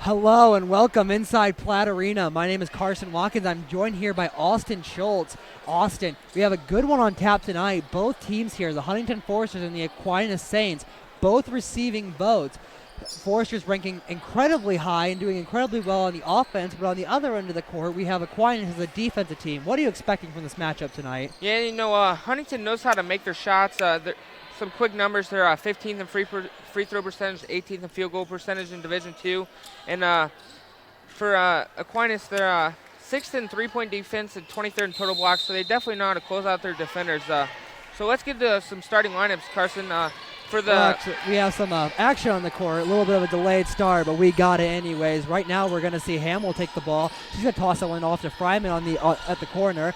Hello and welcome inside Platt Arena. My name is Carson Watkins. I'm joined here by Austin Schultz. Austin, we have a good one on tap tonight. Both teams here, the Huntington Foresters and the Aquinas Saints, both receiving votes. Foresters ranking incredibly high and doing incredibly well on the offense, but on the other end of the court, we have Aquinas as a defensive team. What are you expecting from this matchup tonight? Yeah, Huntington knows how to make their shots. Some quick numbers. They're 15th in free throw percentage, 18th in field goal percentage in Division II. And for Aquinas, they're 6th in three-point defense and 23rd in total blocks, so they definitely know how to close out their defenders. So let's get to some starting lineups, Carson. We have some action on the court, a little bit of a delayed start, but we got it anyways. Right now we're going to see Hamill take the ball. She's going to toss that one off to Fryman at the corner.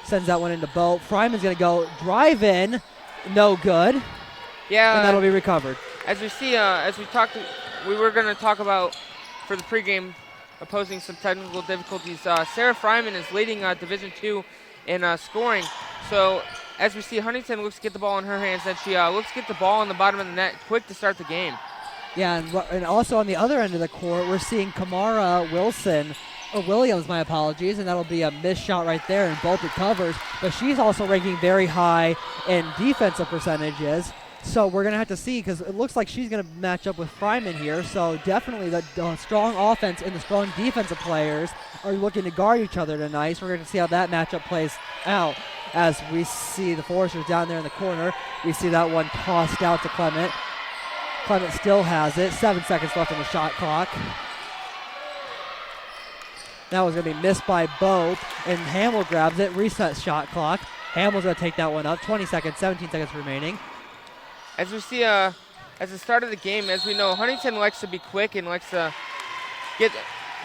Sends that one into Bo. Fryman's going to go drive in. No good. Yeah. And that'll be recovered. As we see, we were going to talk about for the pregame opposing some technical difficulties. Sarah Fryman is leading Division II in scoring. So as we see, Huntington looks to get the ball in her hands, and she looks to get the ball on the bottom of the net quick to start the game. Yeah, and also on the other end of the court, we're seeing Kamara Williams, my apologies, and that'll be a missed shot right there, and both recovers. But she's also ranking very high in defensive percentages. So we're going to have to see, because it looks like she's going to match up with Fryman here. So definitely the strong offense and the strong defensive players are looking to guard each other tonight. So we're going to see how that matchup plays out. As we see the Foresters down there in the corner, we see that one tossed out to Clement. Clement still has it. 7 seconds left on the shot clock. That was going to be missed by Bo, and Hamill grabs it. Reset shot clock. Hamill's going to take that one up. 20 seconds, 17 seconds remaining. As we see, as the start of the game, as we know, Huntington likes to be quick and likes to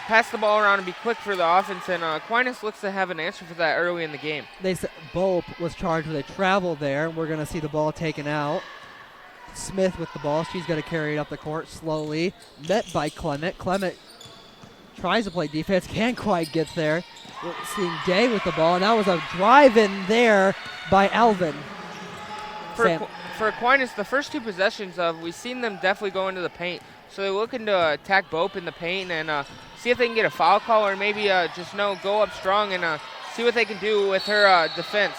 pass the ball around and be quick for the offense, and Aquinas looks to have an answer for that early in the game. They said Bo was charged with a travel there, and we're going to see the ball taken out. Smith with the ball. She's going to carry it up the court slowly. Met by Clement. Clement tries to play defense, can't quite get there. We're seeing Day with the ball, and that was a drive in there by Alvin. For Aquinas, the first two possessions, we've seen them definitely go into the paint. So they're looking to attack Bope in the paint and see if they can get a foul call, or maybe go up strong and see what they can do with her defense.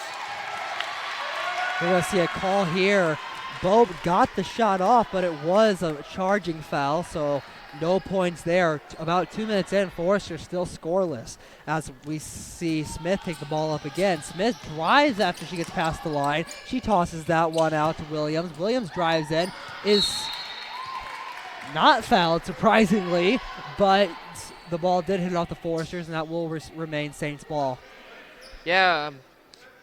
We're going to see a call here. Bope got the shot off, but it was a charging foul, so no points there. About 2 minutes in, Forrester still scoreless. As we see Smith take the ball up again. Smith drives after she gets past the line. She tosses that one out to Williams. Williams drives in, is not fouled, surprisingly, but the ball did hit off the Foresters, and that will remain Saints ball. Yeah,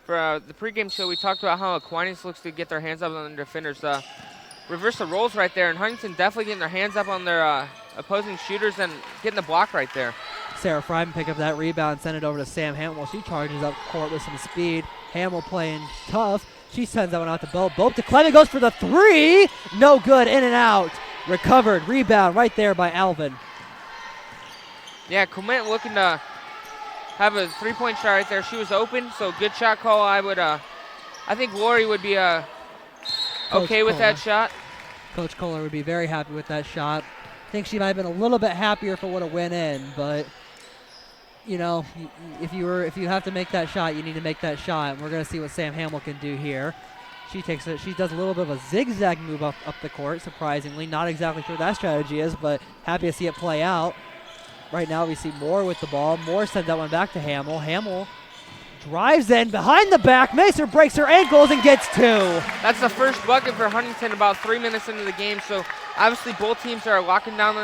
for the pregame show, we talked about how Aquinas looks to get their hands up on their defenders. Reverse the roles right there, and Huntington definitely getting their hands up on their opposing shooters and getting the block right there. Sarah Fryman pick up that rebound and send it over to Sam Hamill. She charges up court with some speed. Hamill playing tough. She sends that one out to Bo. Bo to Clement, goes for the three. No good, in and out. Recovered, rebound right there by Alvin. Yeah, Clement looking to have a three-point shot right there. She was open, so good shot call. I think Lori would be okay with that shot. Coach Kohler would be very happy with that shot. I think she might have been a little bit happier if it would have went in, but you know, if you have to make that shot, you need to make that shot. And we're going to see what Sam Hamill can do here. She takes it. She does a little bit of a zigzag move up the court. Surprisingly, not exactly sure what that strategy is, but happy to see it play out. Right now, we see Moore with the ball. Moore sends that one back to Hamill. Hamill drives in behind the back. Macer breaks her ankles and gets two. That's the first bucket for Huntington about 3 minutes into the game. So obviously both teams are locking down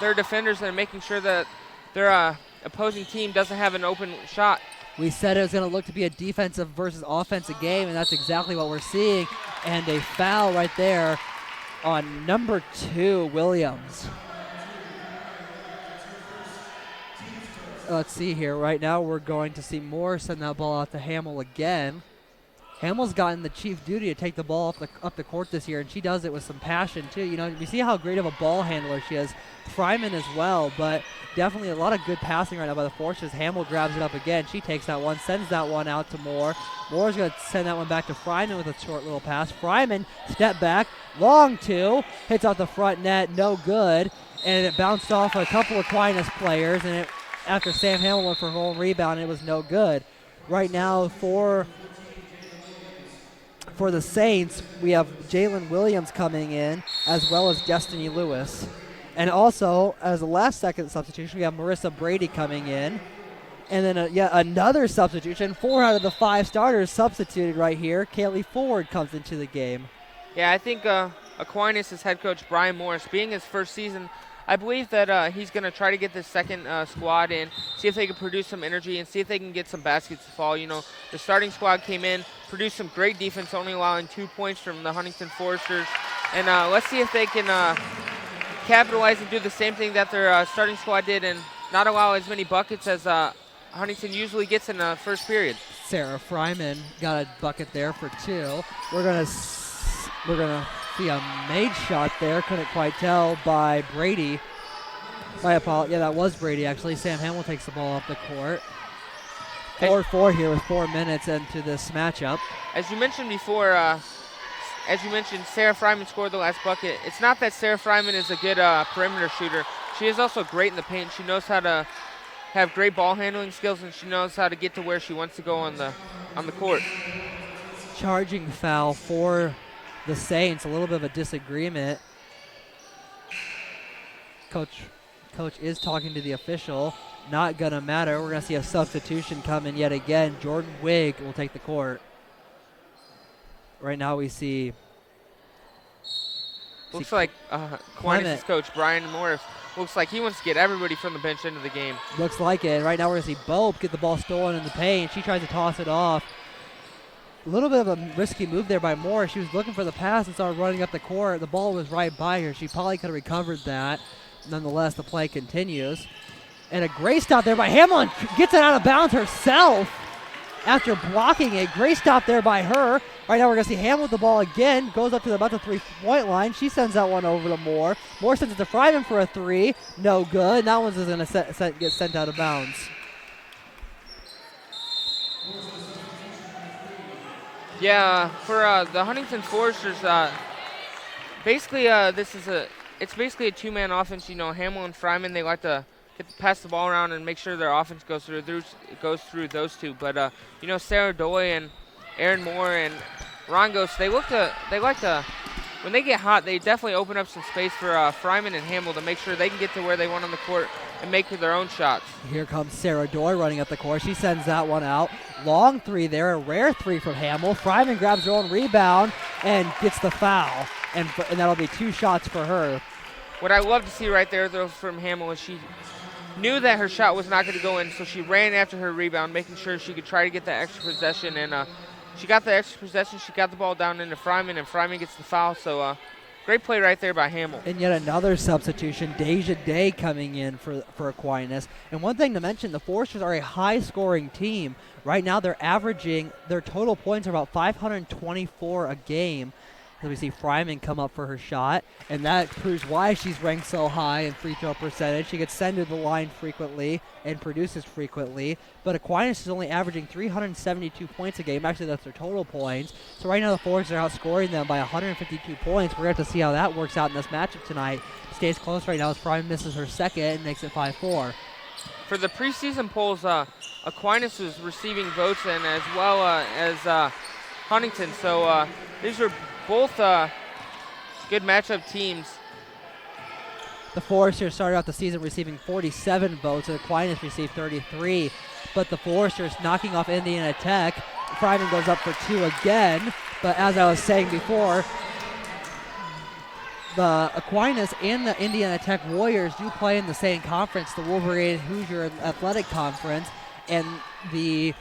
their defenders and making sure that their opposing team doesn't have an open shot. We said it was going to look to be a defensive versus offensive game, and that's exactly what we're seeing. And a foul right there on number 2, Williams. Let's see here. Right now we're going to see Moore send that ball out to Hamill again. Hamill's gotten the chief duty to take the ball up the court this year, and she does it with some passion, too. You know, we see how great of a ball handler she is. Fryman as well, but definitely a lot of good passing right now by the Forsters. Hamill grabs it up again. She takes that one, sends that one out to Moore. Moore's going to send that one back to Fryman with a short little pass. Fryman, step back, long two, hits out the front net, no good, and it bounced off a couple of Aquinas players, and after Sam Hamill went for her own rebound, it was no good. Right now for the Saints, we have Jalen Williams coming in, as well as Destiny Lewis. And also, as a last-second substitution, we have Marissa Brady coming in. And then yet another substitution. 4 out of the 5 starters substituted right here. Kaylee Ford comes into the game. Yeah, I think Aquinas' head coach, Brian Morris, being his first season, I believe that he's going to try to get this second squad in, see if they can produce some energy and see if they can get some baskets to fall. You know, the starting squad came in, produced some great defense, only allowing 2 points from the Huntington Foresters. And let's see if they can capitalize and do the same thing that their starting squad did and not allow as many buckets as Huntington usually gets in the first period. Sarah Fryman got a bucket there for 2. We're gonna see a made shot there. Couldn't quite tell by Brady. My apologies. Yeah, that was Brady actually. Sam Hamill takes the ball up the court. 4-4 here with 4 minutes into this matchup. As you mentioned before, Sarah Fryman scored the last bucket. It's not that Sarah Fryman is a good perimeter shooter. She is also great in the paint. She knows how to have great ball handling skills, and she knows how to get to where she wants to go on the court. Charging foul for the Saints. A little bit of a disagreement. Coach is talking to the official. Not going to matter. We're going to see a substitution come in yet again. Jordan Wigg will take the court. Right now we see... Looks like Aquinas' coach, Brian Morris, looks like he wants to get everybody from the bench into the game. Looks like it. Right now we're going to see Bope get the ball stolen in the paint. She tries to toss it off. A little bit of a risky move there by Morris. She was looking for the pass and started running up the court. The ball was right by her. She probably could have recovered that. Nonetheless, the play continues. And a great stop there by Hamlin. Gets it out of bounds herself after blocking it. Great stop there by her. Right now we're going to see Hamlin with the ball again. Goes up to about the 3-point line. She sends that one over to Moore. Moore sends it to Fryman for a 3. No good. And that one's going to get sent out of bounds. Yeah, for the Huntington Foresters, basically it's basically a 2-man offense. You know, Hamill and Fryman, they like to pass the ball around and make sure their offense goes through those two. But you know, Sarah Doy and Aaron Moore and Rongos, they like to when they get hot, they definitely open up some space for Fryman and Hamill to make sure they can get to where they want on the court and make their own shots. Here comes Sarah Doy running up the court. She sends that one out. Long 3 there, a rare 3 from Hamill. Fryman grabs her own rebound and gets the foul, and that'll be 2 shots for her. What I love to see right there, though, from Hamill is she knew that her shot was not going to go in, so she ran after her rebound, making sure she could try to get that extra possession, and she got the extra possession. She got the ball down into Fryman, and Fryman gets the foul. So great play right there by Hamill. And yet another substitution, Deja Day coming in for Aquinas. And one thing to mention, the Foresters are a high-scoring team. Right now they're averaging, their total points are about 524 a game. As we see Fryman come up for her shot, and that proves why she's ranked so high in free throw percentage. She gets sent to the line frequently and produces frequently, but Aquinas is only averaging 372 points a game. Actually, that's their total points. So right now the Foresters are outscoring them by 152 points. We're going to have to see how that works out in this matchup tonight. Stays close right now as Fryman misses her second and makes it 5-4. For the preseason polls, Aquinas is receiving votes, and as well as Huntington. So these are both good matchup teams. The Foresters started out the season receiving 47 votes, and Aquinas received 33. But the Foresters knocking off Indiana Tech. Fryman goes up for 2 again. But as I was saying before, the Aquinas and the Indiana Tech Warriors do play in the same conference, the Wolverine Hoosier Athletic Conference, and the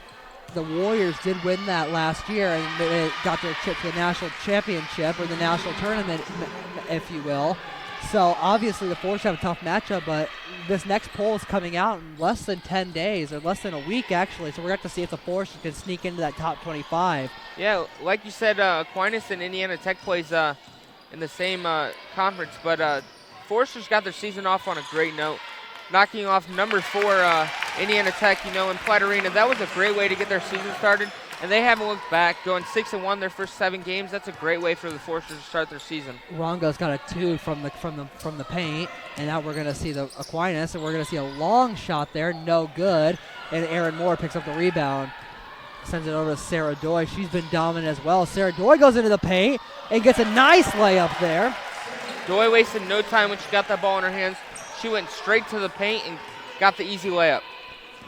Warriors did win that last year, and they got their trip to the national championship, or the national tournament, if you will. So obviously the Force have a tough matchup, but this next poll is coming out in less than 10 days, or less than a week actually. So we're going to have to see if the Force can sneak into that top 25. Yeah, like you said, Aquinas and Indiana Tech plays in the same conference, but Foresters got their season off on a great note, knocking off number 4 Indiana Tech, in Platt Arena. That was a great way to get their season started, and they haven't looked back, going 6-1 their first 7 games. That's a great way for the Foresters to start their season. Rongo's got a 2 from the paint, and now we're going to see the Aquinas, and we're going to see a long shot there, no good, and Aaron Moore picks up the rebound. Sends it over to Sarah Doy. She's been dominant as well. Sarah Doy goes into the paint and gets a nice layup there. Doy wasted no time when she got that ball in her hands. She went straight to the paint and got the easy layup.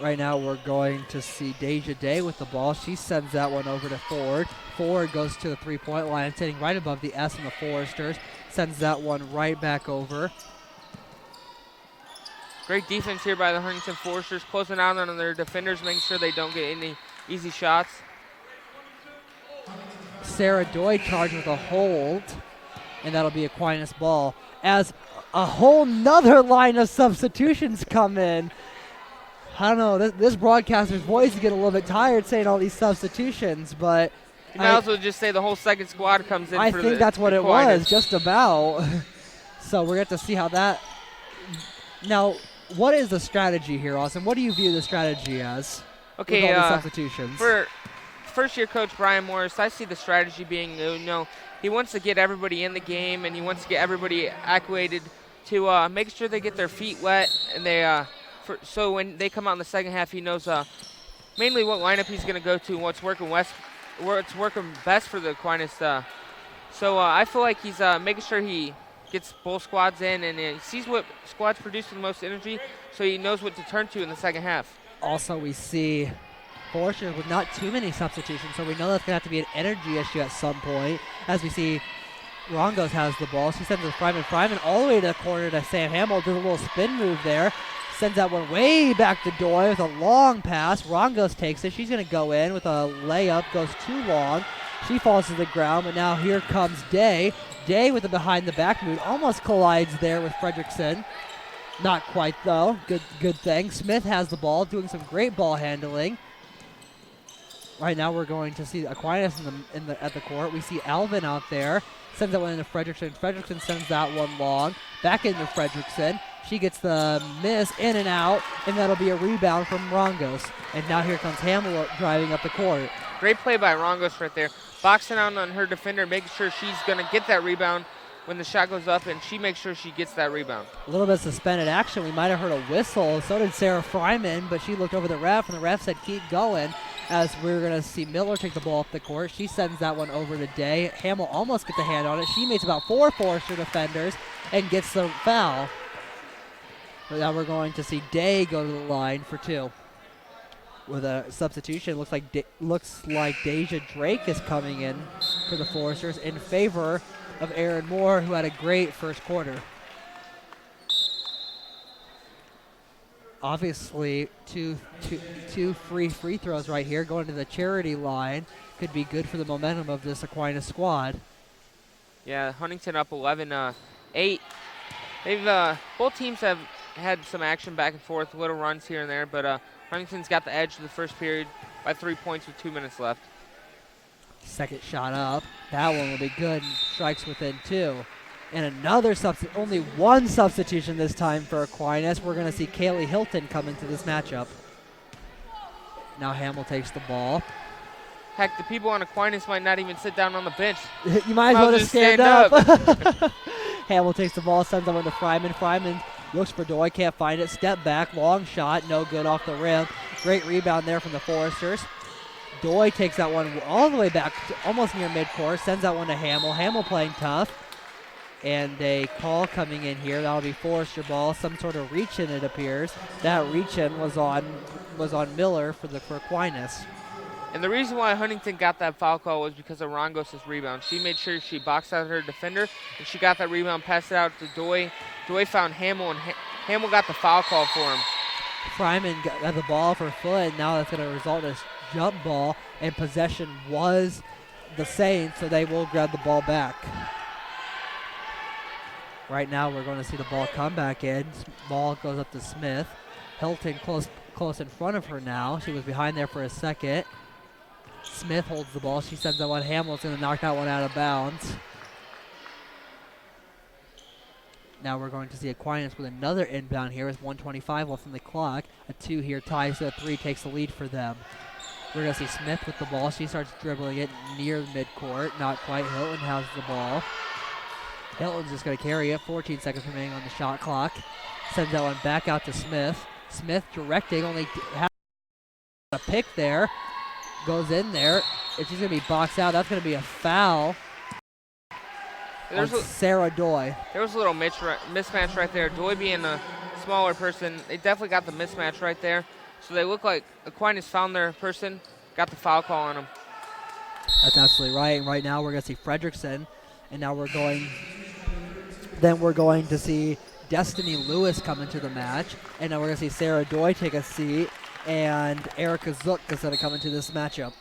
Right now we're going to see Deja Day with the ball. She sends that one over to Ford. Ford goes to the three-point line, sitting right above the S in the Foresters. Sends that one right back over. Great defense here by the Huntington Foresters, closing out on their defenders, making sure they don't get any easy shots. Sarah Doy charged with a hold, and that'll be Aquinas ball. As a whole nother line of substitutions come in. I don't know, this broadcaster's voice is getting a little bit tired saying all these substitutions, but you might as well just say the whole second squad comes in. I think that's what it was, just about. So we're going to have to see how that. Now, what is the strategy here, Austin? What do you view the strategy as? Okay, with all the substitutions. For first-year coach Brian Morris, I see the strategy being, he wants to get everybody in the game, and he wants to get everybody acclimated to make sure they get their feet wet, and they so when they come out in the second half, he knows mainly what lineup he's going to go to and what's working best for the Aquinas. So I feel like he's making sure he gets both squads in, and he sees what squads produce the most energy, so he knows what to turn to in the second half. Also, we see Foresters with not too many substitutions, so we know that's going to have to be an energy issue at some point. As we see, Rongos has the ball. She sends it to Fryman. Fryman all the way to the corner to Sam Hamill. Does a little spin move there. Sends that one way back to Doy with a long pass. Rongos takes it. She's going to go in with a layup. Goes too long. She falls to the ground, but now here comes Day. Day with a behind-the-back move. Almost collides there with Fredrickson. Not quite, though. Good thing. Smith has the ball, doing some great ball handling. Right now we're going to see Aquinas at the court. We see Alvin out there. Sends that one into Fredrickson. Fredrickson sends that one long. Back into Fredrickson. She gets the miss in and out, and that'll be a rebound from Rongos. And now here comes Hamill driving up the court. Great play by Rongos right there. Boxing out on her defender, making sure she's going to get that rebound when the shot goes up, and she makes sure she gets that rebound. A little bit of suspended action. We might have heard a whistle. So did Sarah Fryman, but she looked over the ref, and the ref said keep going. As we're going to see Miller take the ball up the court. She sends that one over to Day. Hamill almost gets a hand on it. She makes about 4 Forester defenders and gets the foul. But now we're going to see Day go to the line for 2. With a substitution, looks like Deja Drake is coming in for the Foresters in favor of Aaron Moore, who had a great first quarter. Obviously, two free throws right here going to the charity line could be good for the momentum of this Aquinas squad. Yeah, Huntington up 11-8. They've both teams have had some action back and forth, little runs here and there, but Huntington's got the edge of the first period by 3 points with 2 minutes left. Second shot up. That one will be good. Strikes within 2. And another only one substitution this time for Aquinas. We're going to see Kaylee Hilton come into this matchup. Now Hamill takes the ball. Heck, the people on Aquinas might not even sit down on the bench. You might as well just stand up. Hamill takes the ball, sends it over to Fryman. Fryman looks for Doy, can't find it. Step back, long shot, no good off the rim. Great rebound there from the Foresters. Doy takes that one all the way back, almost near midcourt, sends that one to Hamill. Hamill playing tough. And a call coming in here. That'll be Forester ball. Some sort of reach-in, it appears. That reach-in was on Miller for Aquinas. And the reason why Huntington got that foul call was because of Rongos' rebound. She made sure she boxed out her defender, and she got that rebound, passed it out to Doy. Doy found Hamill, and Hamill got the foul call for him. Fryman got the ball off her foot, and now that's going to result in a jump ball, and possession was the Saints, so they will grab the ball back. Right now we're going to see the ball come back in. Ball goes up to Smith. Hilton close in front of her now. She was behind there for a second. Smith holds the ball. She sends that one. Hamill's going to knock that one out of bounds. Now we're going to see Aquinas with another inbound here with 1:25 left on the clock. A 2 here ties to a 3, takes the lead for them. We're going to see Smith with the ball. She starts dribbling it near the midcourt. Not quite. Hilton has the ball. Hilton's just going to carry it. 14 seconds remaining on the shot clock. Sends that one back out to Smith. Smith directing, only has a pick there. Goes in there. If she's going to be boxed out, that's going to be a foul on Sarah Doy. There was a little mismatch right there. Doy being a smaller person, they definitely got the mismatch right there. So they look like Aquinas found their person, got the foul call on him. That's absolutely right. And right now we're going to see Fredrickson. And now we're going to see Destiny Lewis come into the match. And now we're going to see Sarah Doy take a seat. And Erica Zook is going to come into this matchup.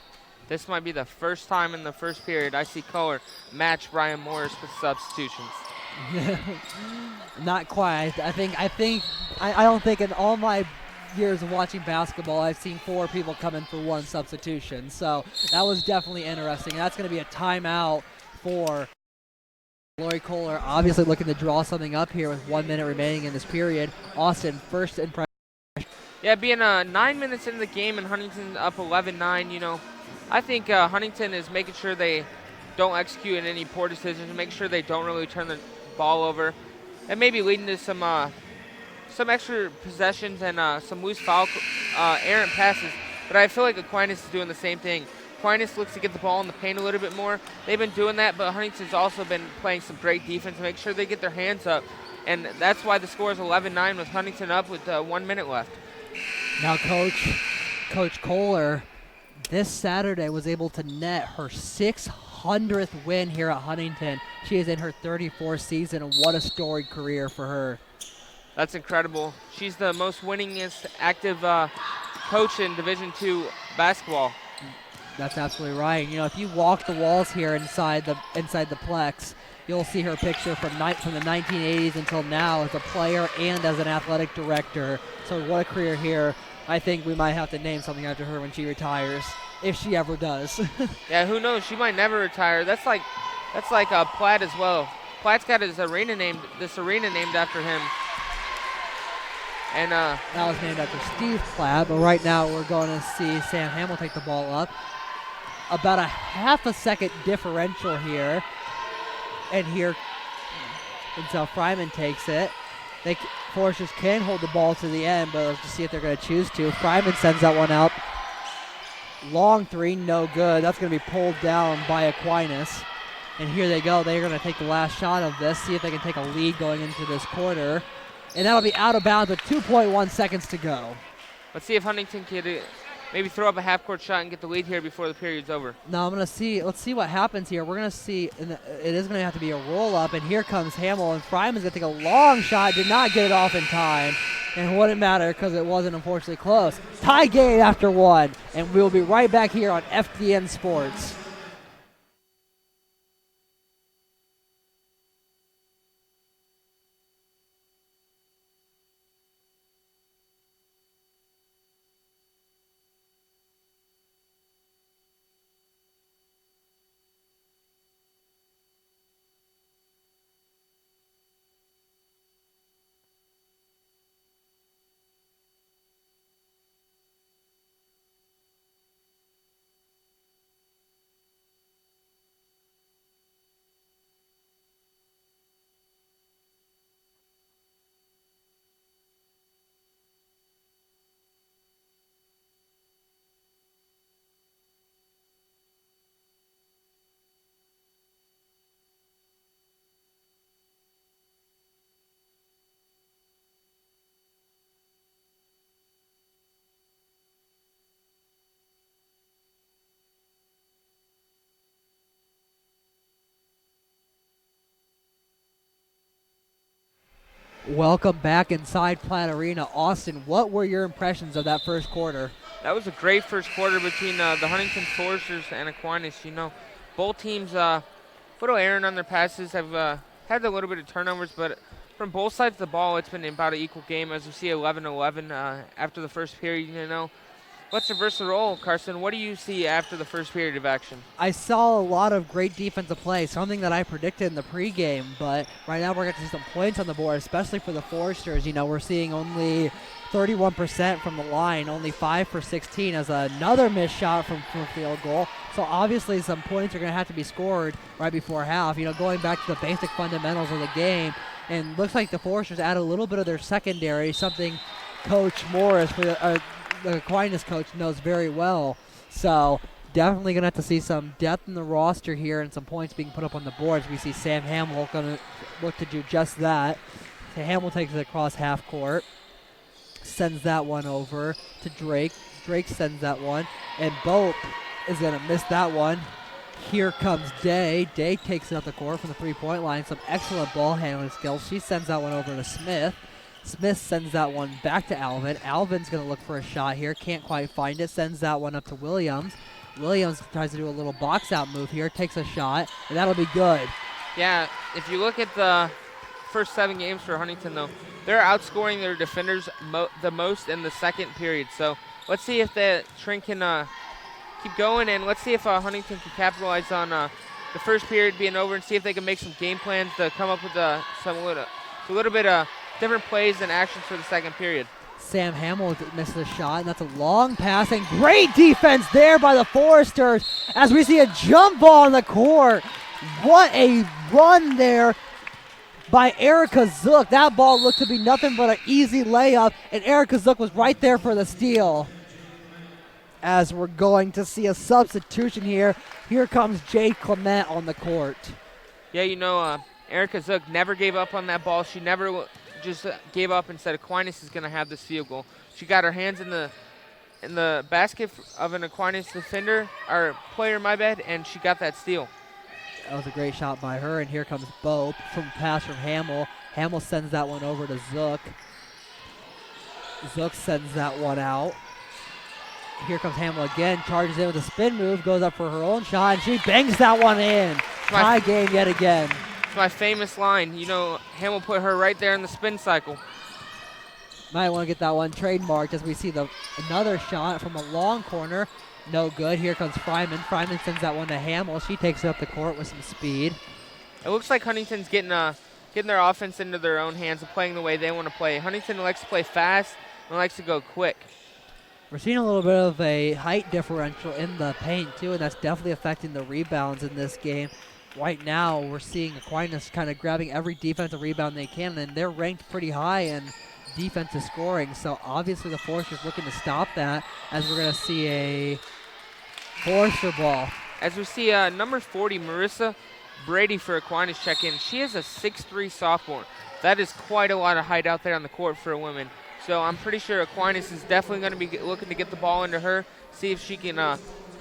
This might be the first time in the first period I see color match Brian Morris with substitutions. Not quite. I don't think in all my years of watching basketball I've seen 4 people come in for 1 substitution. So that was definitely interesting. That's going to be a timeout for Lori Kohler, obviously looking to draw something up here with 1 minute remaining in this period. Austin, first impression. Yeah, being 9 minutes into the game and Huntington up 11-9, I think Huntington is making sure they don't execute any poor decisions and make sure they don't really turn the ball over. And maybe leading to some extra possessions and some loose foul errant passes. But I feel like Aquinas is doing the same thing. Aquinas looks to get the ball in the paint a little bit more. They've been doing that, but Huntington's also been playing some great defense to make sure they get their hands up. And that's why the score is 11-9 with Huntington up with 1 minute left. Now Coach Kohler this Saturday was able to net her 600th win here at Huntington. She is in her 34th season, and what a storied career for her. That's incredible. She's the most winningest active coach in Division II basketball. That's absolutely right. If you walk the walls here inside the Plex, you'll see her picture from the 1980s until now as a player and as an athletic director. So what a career here. I think we might have to name something after her when she retires, if she ever does. Yeah, who knows? She might never retire. That's like Platt as well. Platt's got this arena named after him. And that was named after Steve Platt, but right now we're going to see Sam Hamill take the ball up. About a half a second differential here. And until Fryman takes it. Foresters can hold the ball to the end, but let's just see if they're going to choose to. Fryman sends that one out. Long 3, no good. That's going to be pulled down by Aquinas. And here they go. They're going to take the last shot of this, see if they can take a lead going into this quarter. And that'll be out of bounds with 2.1 seconds to go. Let's see if Huntington can maybe throw up a half-court shot and get the lead here before the period's over. No, let's see what happens here. We're going to see, it is going to have to be a roll-up, and here comes Hamill, and Fryman's going to take a long shot, did not get it off in time, and it wouldn't matter because it wasn't unfortunately close. Tie game after 1, and we'll be right back here on FDN Sports. Welcome back inside Platt Arena. Austin, what were your impressions of that first quarter? That was a great first quarter between the Huntington Foresters and Aquinas. Both teams, little errant on their passes, have had a little bit of turnovers, but from both sides of the ball, it's been about an equal game. As you see, 11-11 after the first period. Let's reverse the role, Carson. What do you see after the first period of action? I saw a lot of great defensive play, something that I predicted in the pregame, but right now we're going to see some points on the board, especially for the Foresters. We're seeing only 31% from the line, only 5 for 16 as another missed shot from field goal. So obviously some points are going to have to be scored right before half. Going back to the basic fundamentals of the game, and looks like the Foresters add a little bit of their secondary, something Coach Morris for the Aquinas coach knows very well. So definitely going to have to see some depth in the roster here and some points being put up on the boards. We see Sam Hamill going to look to do just that. So Hamill takes it across half court, sends that one over to Drake. Drake sends that one, and Bope is going to miss that one. Here comes Day. Day takes it up the court from the three-point line. Some excellent ball handling skills. She sends that one over to Smith. Smith sends that one back to Alvin. Alvin's going to look for a shot here. Can't quite find it. Sends that one up to Williams. Williams tries to do a little box-out move here. Takes a shot, and that'll be good. Yeah, if you look at the first 7 games for Huntington, though, they're outscoring their defenders the most in the second period. So let's see if that trend can keep going, and let's see if Huntington can capitalize on the first period being over and see if they can make some game plans to come up with a little bit of different plays and actions for the second period. Sam Hamill misses a shot, and that's a long pass, and great defense there by the Foresters as we see a jump ball on the court. What a run there by Erica Zook. That ball looked to be nothing but an easy layup, and Erica Zook was right there for the steal. As we're going to see a substitution here. Here comes Jay Clement on the court. Yeah, Erica Zook never gave up on that ball. She never just gave up and said Aquinas is going to have this field goal. She got her hands in the basket of an Aquinas defender, or player, my bad, and she got that steal. That was a great shot by her, and here comes Bope from pass from Hamill. Hamill sends that one over to Zook. Zook sends that one out. Here comes Hamill again, charges in with a spin move, goes up for her own shot, and she bangs that one in. Tie game yet again. It's my famous line. Hamill put her right there in the spin cycle. Might want to get that one trademarked as we see another shot from a long corner. No good. Here comes Fryman. Fryman sends that one to Hamill. She takes it up the court with some speed. It looks like Huntington's getting their offense into their own hands and playing the way they want to play. Huntington likes to play fast and likes to go quick. We're seeing a little bit of a height differential in the paint, too, and that's definitely affecting the rebounds in this game. Right now, we're seeing Aquinas kind of grabbing every defensive rebound they can, and they're ranked pretty high in defensive scoring. So, obviously, the Foresters looking to stop that as we're going to see a Forester ball. As we see number 40, Marissa Brady for Aquinas check in. She is a 6'3 sophomore. That is quite a lot of height out there on the court for a woman. So I'm pretty sure Aquinas is definitely going to be looking to get the ball into her, see if she can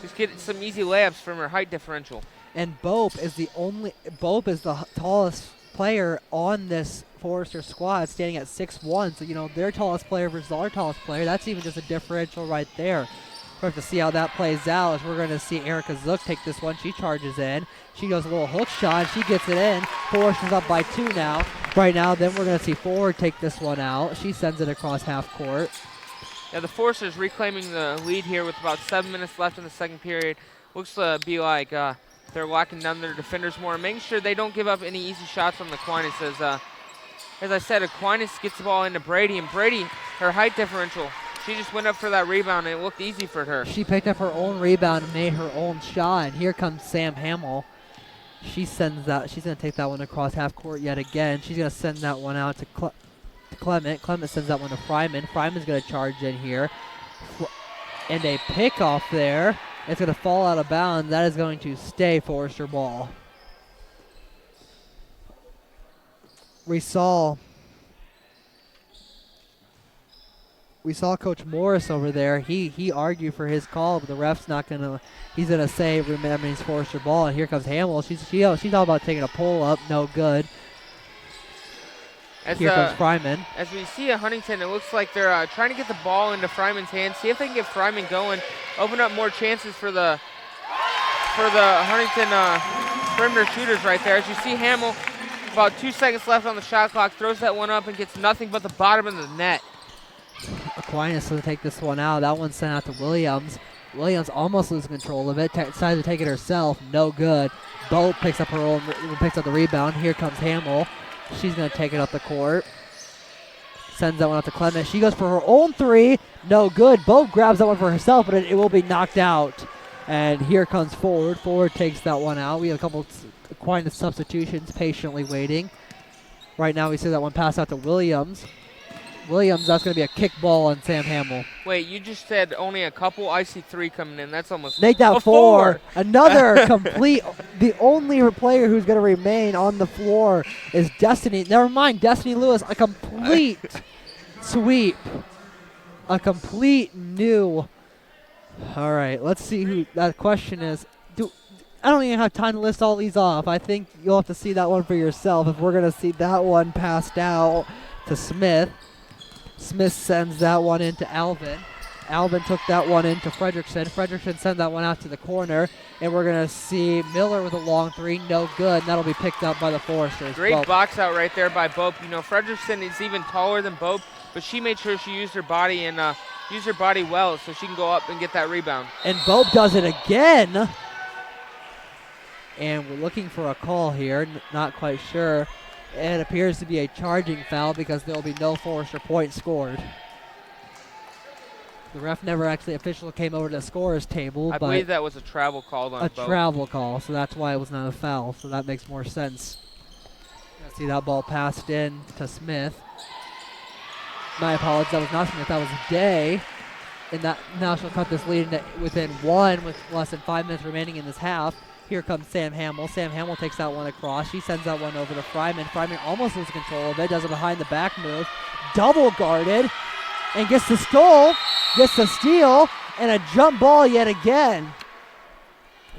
just get some easy layups from her height differential. And Bope is the tallest player on this Forester squad, standing at 6'1". So, their tallest player versus our tallest player, that's even just a differential right there. We'll have to see how that plays out as we're going to see Erica Zook take this one. She charges in. She goes a little hook shot. She gets it in. Forester's up by 2 now. Right now, then we're going to see Ford take this one out. She sends it across half court. Yeah, the Foresters reclaiming the lead here with about 7 minutes left in the second period. Looks to be like they're locking down their defenders more and making sure they don't give up any easy shots on the Aquinas. As I said, Aquinas gets the ball into Brady, and Brady, her height differential, she just went up for that rebound, and it looked easy for her. She picked up her own rebound and made her own shot, and here comes Sam Hamill. She sends that. She's going to take that one across half court yet again. She's going to send that one out to Clement. Clement sends that one to Fryman. Fryman's going to charge in here. And a pick off there. It's going to fall out of bounds. That is going to stay Forester ball. We saw Coach Morris over there. He argued for his call, but the ref's not going to. He's going to say remains Forester ball. And here comes Hamill. She's all about taking a pull up. No good. Here comes Fryman. As we see at Huntington, it looks like they're trying to get the ball into Fryman's hands. See if they can get Fryman going. Open up more chances for the Huntington perimeter shooters right there. As you see Hamill About 2 seconds left on the shot clock. Throws that one up and gets nothing but the bottom of the net. Aquinas to take this one out. That one's sent out to Williams. Williams almost losing control of it. Decided to take it herself. No good. Boat picks up the rebound. Here comes Hamill. She's going to take it up the court. Sends that one out to Clement. She goes for her own three. No good. Boat grabs that one for herself, but it will be knocked out. And here comes Forward. Forward takes that one out. We have a couple Aquinas substitutions patiently waiting. Right now we see that one pass out to Williams. Williams, that's going to be a kick ball on Sam Hamill. Wait, you just said only a couple? I see 3 coming in. That's almost make that 4. Another complete. The only player who's going to remain on the floor is Destiny. Never mind, Destiny Lewis. A complete sweep. A complete new. All right, let's see who that question is. I don't even have time to list all these off. I think you'll have to see that one for yourself if we're going to see that one passed out to Smith. Smith sends that one into Alvin. Alvin took that one into Fredrickson. Fredrickson sent that one out to the corner. And we're going to see Miller with a long three. No good. And that'll be picked up by the Foresters. Great box out right there by Bope. You know, Fredrickson is even taller than Bope, but she made sure she used her body and used her body well so she can go up and get that rebound. And Bope does it again. And we're looking for a call here. Not quite sure. It appears to be a charging foul because there will be no Forester point scored. The ref never actually officially came over to the scorer's table. I believe that was a travel call on Bope. A travel call, so that's why it was not a foul. So that makes more sense. I see that ball passed in to Smith. My apologies, that was not Smith, that was Day. And that now she'll cut this lead within 1 with less than 5 minutes remaining in this half. Here comes Sam Hamill. Sam Hamill takes that one across. She sends that one over to Fryman. Fryman almost loses control of it. Does a behind the back move. Double guarded. And gets the steal, and a jump ball yet again.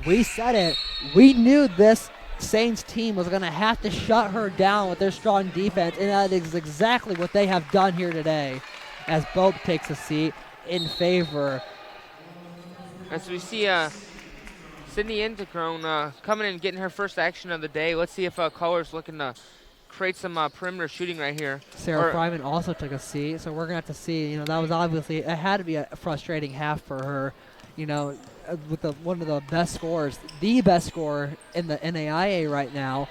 We said it. We knew this Saints team was going to have to shut her down with their strong defense, and that is exactly what they have done here today as Bope takes a seat in favor. As we see Sydney Intercrone coming in and getting her first action of the day. Let's see if Color's looking to create some perimeter shooting right here. Sarah Fryman also took a seat, so we're going to have to see. You know, that was obviously, it had to be a frustrating half for her, you know, with one of the best scorers, the best scorer in the NAIA right now.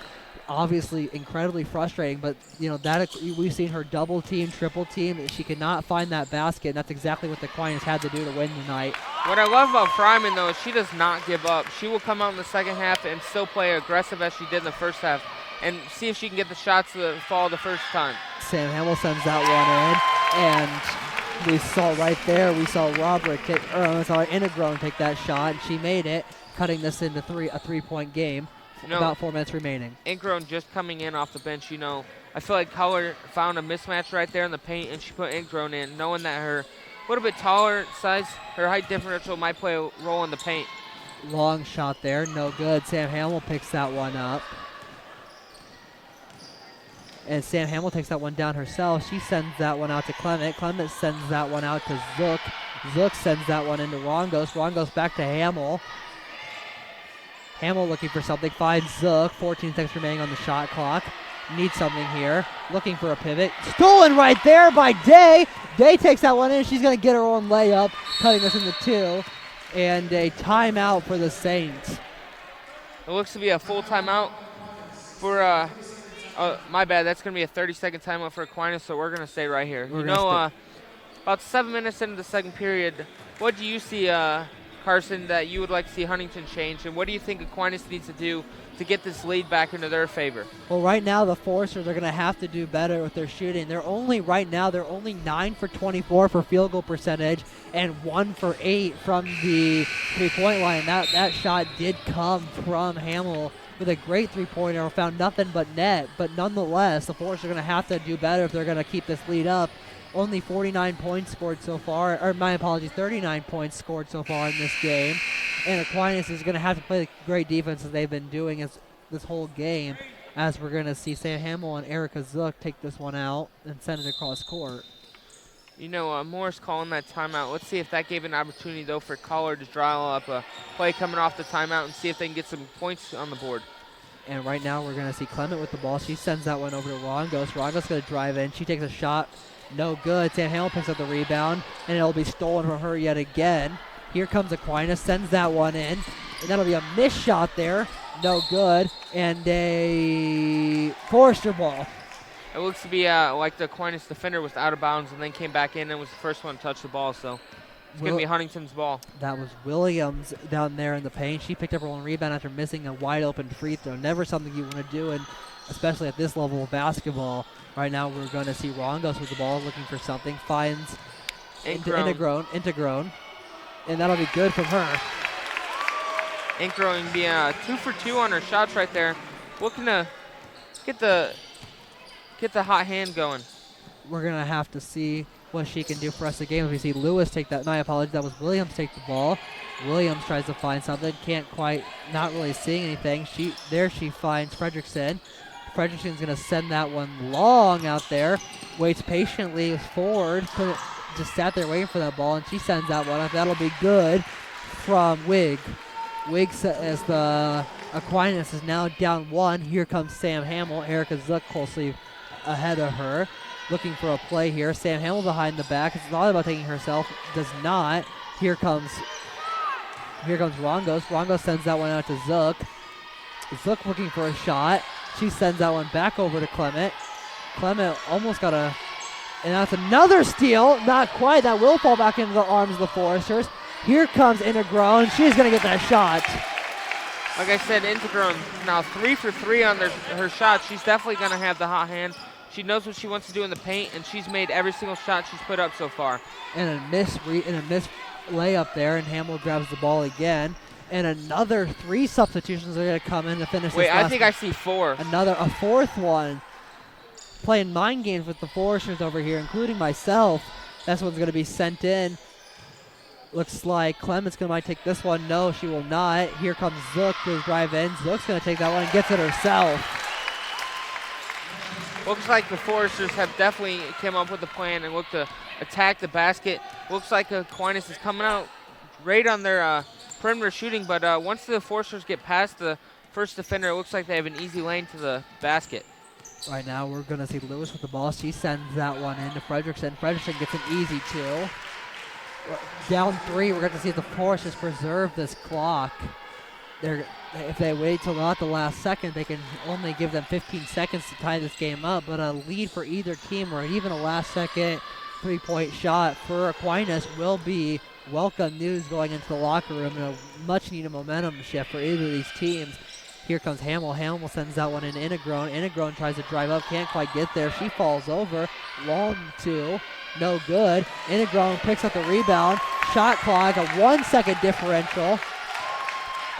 Obviously incredibly frustrating, but, you know, that we've seen her double team, triple team. She could not find that basket, and that's exactly what the Aquinas had to do to win tonight. What I love about Fryman, though, is she does not give up. She will come out in the second half and still play aggressive as she did in the first half and see if she can get the shots that fall the first time. Sam Hamill sends that one in, and we saw right there, we saw Intergrone take that shot, and she made it, cutting this into a three-point game. About 4 minutes remaining. Intergrone just coming in off the bench, you know. I feel like Color found a mismatch right there in the paint, and she put Intergrone in, knowing that her a little bit taller size, her height differential might play a role in the paint. Long shot there, no good. Sam Hamill picks that one up. And Sam Hamill takes that one down herself. She sends that one out to Clement. Clement sends that one out to Zook. Zook sends that one into Rongos. Rongos back to Hamill. Hamill looking for something. Finds Zook. 14 seconds remaining on the shot clock. Needs something here. Looking for a pivot. Stolen right there by Day. Day takes that one in. She's going to get her own layup. Cutting this into 2. And a timeout for the Saints. It looks to be a full timeout for my bad. That's going to be a 30-second timeout for Aquinas, so we're going to stay right here. About 7 minutes into the second period, what do you see, Carson, that you would like to see Huntington change, and what do you think Aquinas needs to do to get this lead back into their favor? Well, right now the Foresters are going to have to do better with their shooting. They're only 9 for 24 for field goal percentage and 1 for 8 from the three-point line. That shot did come from Hamill with a great three-pointer, found nothing but net. But nonetheless, the Foresters are going to have to do better if they're going to keep this lead up. Only 49 points scored so far, or my apologies, 39 points scored so far in this game. And Aquinas is going to have to play the great defense that they've been doing this whole game, as we're going to see Sam Hamill and Erica Zook take this one out and send it across court. You know, Morris calling that timeout. Let's see if that gave an opportunity, though, for Collar to draw up a play coming off the timeout and see if they can get some points on the board. And right now we're going to see Clement with the ball. She sends that one over to Rongos. Rongos going to drive in. She takes a shot. No good. Sam Hamill picks up the rebound, and it'll be stolen from her yet again. Here comes Aquinas, sends that one in. And that'll be a missed shot there. No good. And a Forrester ball. It looks to be like the Aquinas defender was out of bounds and then came back in and was the first one to touch the ball. So it's going to be Huntington's ball. That was Williams down there in the paint. She picked up her own rebound after missing a wide-open free throw. Never something you want to do, and especially at this level of basketball. Right now we're going to see Rongos with the ball looking for something. Finds Integron, and that'll be good from her. Integron being 2 for 2 on her shots right there. Looking to get the hot hand going. We're going to have to see what she can do for us again. If we see Lewis take that, my apologies, that was Williams take the ball. Williams tries to find something, can't quite, not really seeing anything. She finds Fredrickson. Fredrickson's going to send that one long out there. Waits patiently forward, just sat there waiting for that ball, and she sends that one up. That'll be good from Wig. Wig as the Aquinas is now down 1. Here comes Sam Hamill. Erica Zook closely ahead of her. Looking for a play here. Sam Hamill behind the back. It's thought about taking herself. Does not. Here comes Rongos. Rongos sends that one out to Zook. Zook looking for a shot. She sends that one back over to Clement. Clement almost got a... And that's another steal. Not quite. That will fall back into the arms of the Foresters. Here comes Integron. She's going to get that shot. Like I said, Integron now 3 for 3 on her shot. She's definitely going to have the hot hand. She knows what she wants to do in the paint, and she's made every single shot she's put up so far. And a missed layup there, and Hamill grabs the ball again. And another 3 substitutions are going to come in to finish this. Wait, I think I see 4. A fourth one. Playing mind games with the Foresters over here, including myself. That's one's going to be sent in. Looks like Clement's might take this one. No, she will not. Here comes Zook to drive in. Zook's going to take that one and gets it herself. Looks like the Foresters have definitely come up with a plan and look to attack the basket. Looks like Aquinas is coming out great on their perimeter shooting, but once the Foresters get past the first defender, it looks like they have an easy lane to the basket. Right now we're going to see Lewis with the ball. She sends that one in to Fredrickson. Fredrickson gets an easy 2. Down 3, we're going to see if the Foresters preserve this clock. If they wait till not the last second, they can only give them 15 seconds to tie this game up. But a lead for either team or even a last-second 3-point shot for Aquinas will be welcome news going into the locker room and a much-needed momentum shift for either of these teams. Here comes Hamill. Hamill sends that one in Integron. Integron tries to drive up, can't quite get there. She falls over. Long 2. No good. Integron picks up the rebound. Shot clock, a 1-second differential.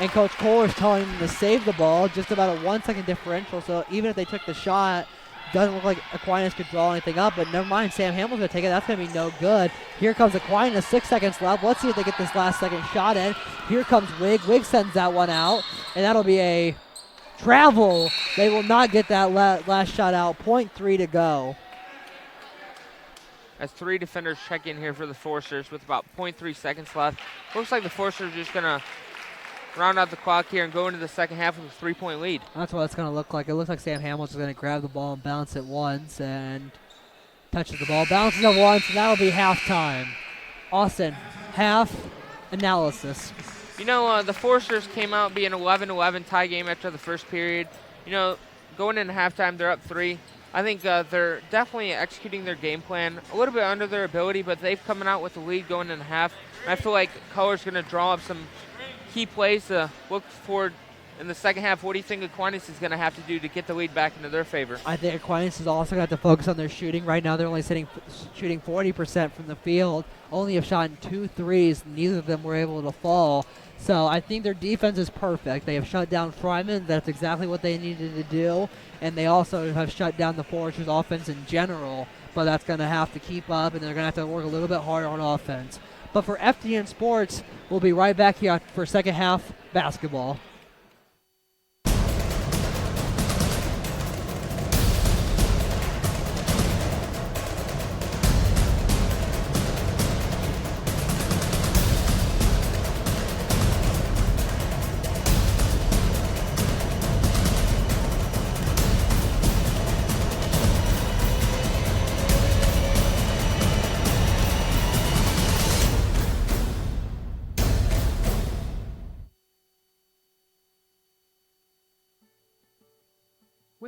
And Coach Kohler's telling them to save the ball, just about a 1-second differential. So even if they took the shot, doesn't look like Aquinas could draw anything up. But never mind, Sam Hamill's going to take it. That's going to be no good. Here comes Aquinas, 6 seconds left. Let's see if they get this last second shot in. Here comes Wig. Wig sends that one out, and that'll be a travel. They will not get that last shot out. 0.3 to go. As 3 defenders check in here for the Foresters with about 0.3 seconds left. Looks like the Foresters are just going to round out the clock here and go into the second half with a 3-point lead. That's what it's going to look like. It looks like Sam Hamill's going to grab the ball and bounce it once and touches the ball, bounces it once, and that'll be halftime. Austin, half analysis. You know, the Foresters came out being 11-11 tie game after the first period. You know, going into halftime, they're up 3. I think they're definitely executing their game plan a little bit under their ability, but they've come out with the lead going into half. And I feel like Color's going to draw up some key plays to look forward in the second half. What do you think Aquinas is going to have to do to get the lead back into their favor? I think Aquinas is also going to have to focus on their shooting. Right now they're only shooting 40% from the field, only have shot 2 threes. Neither of them were able to fall. So I think their defense is perfect. They have shut down Fryman. That's exactly what they needed to do. And they also have shut down the Foresters' offense in general. But that's going to have to keep up, and they're going to have to work a little bit harder on offense. But for FDN Sports, we'll be right back here for second half basketball.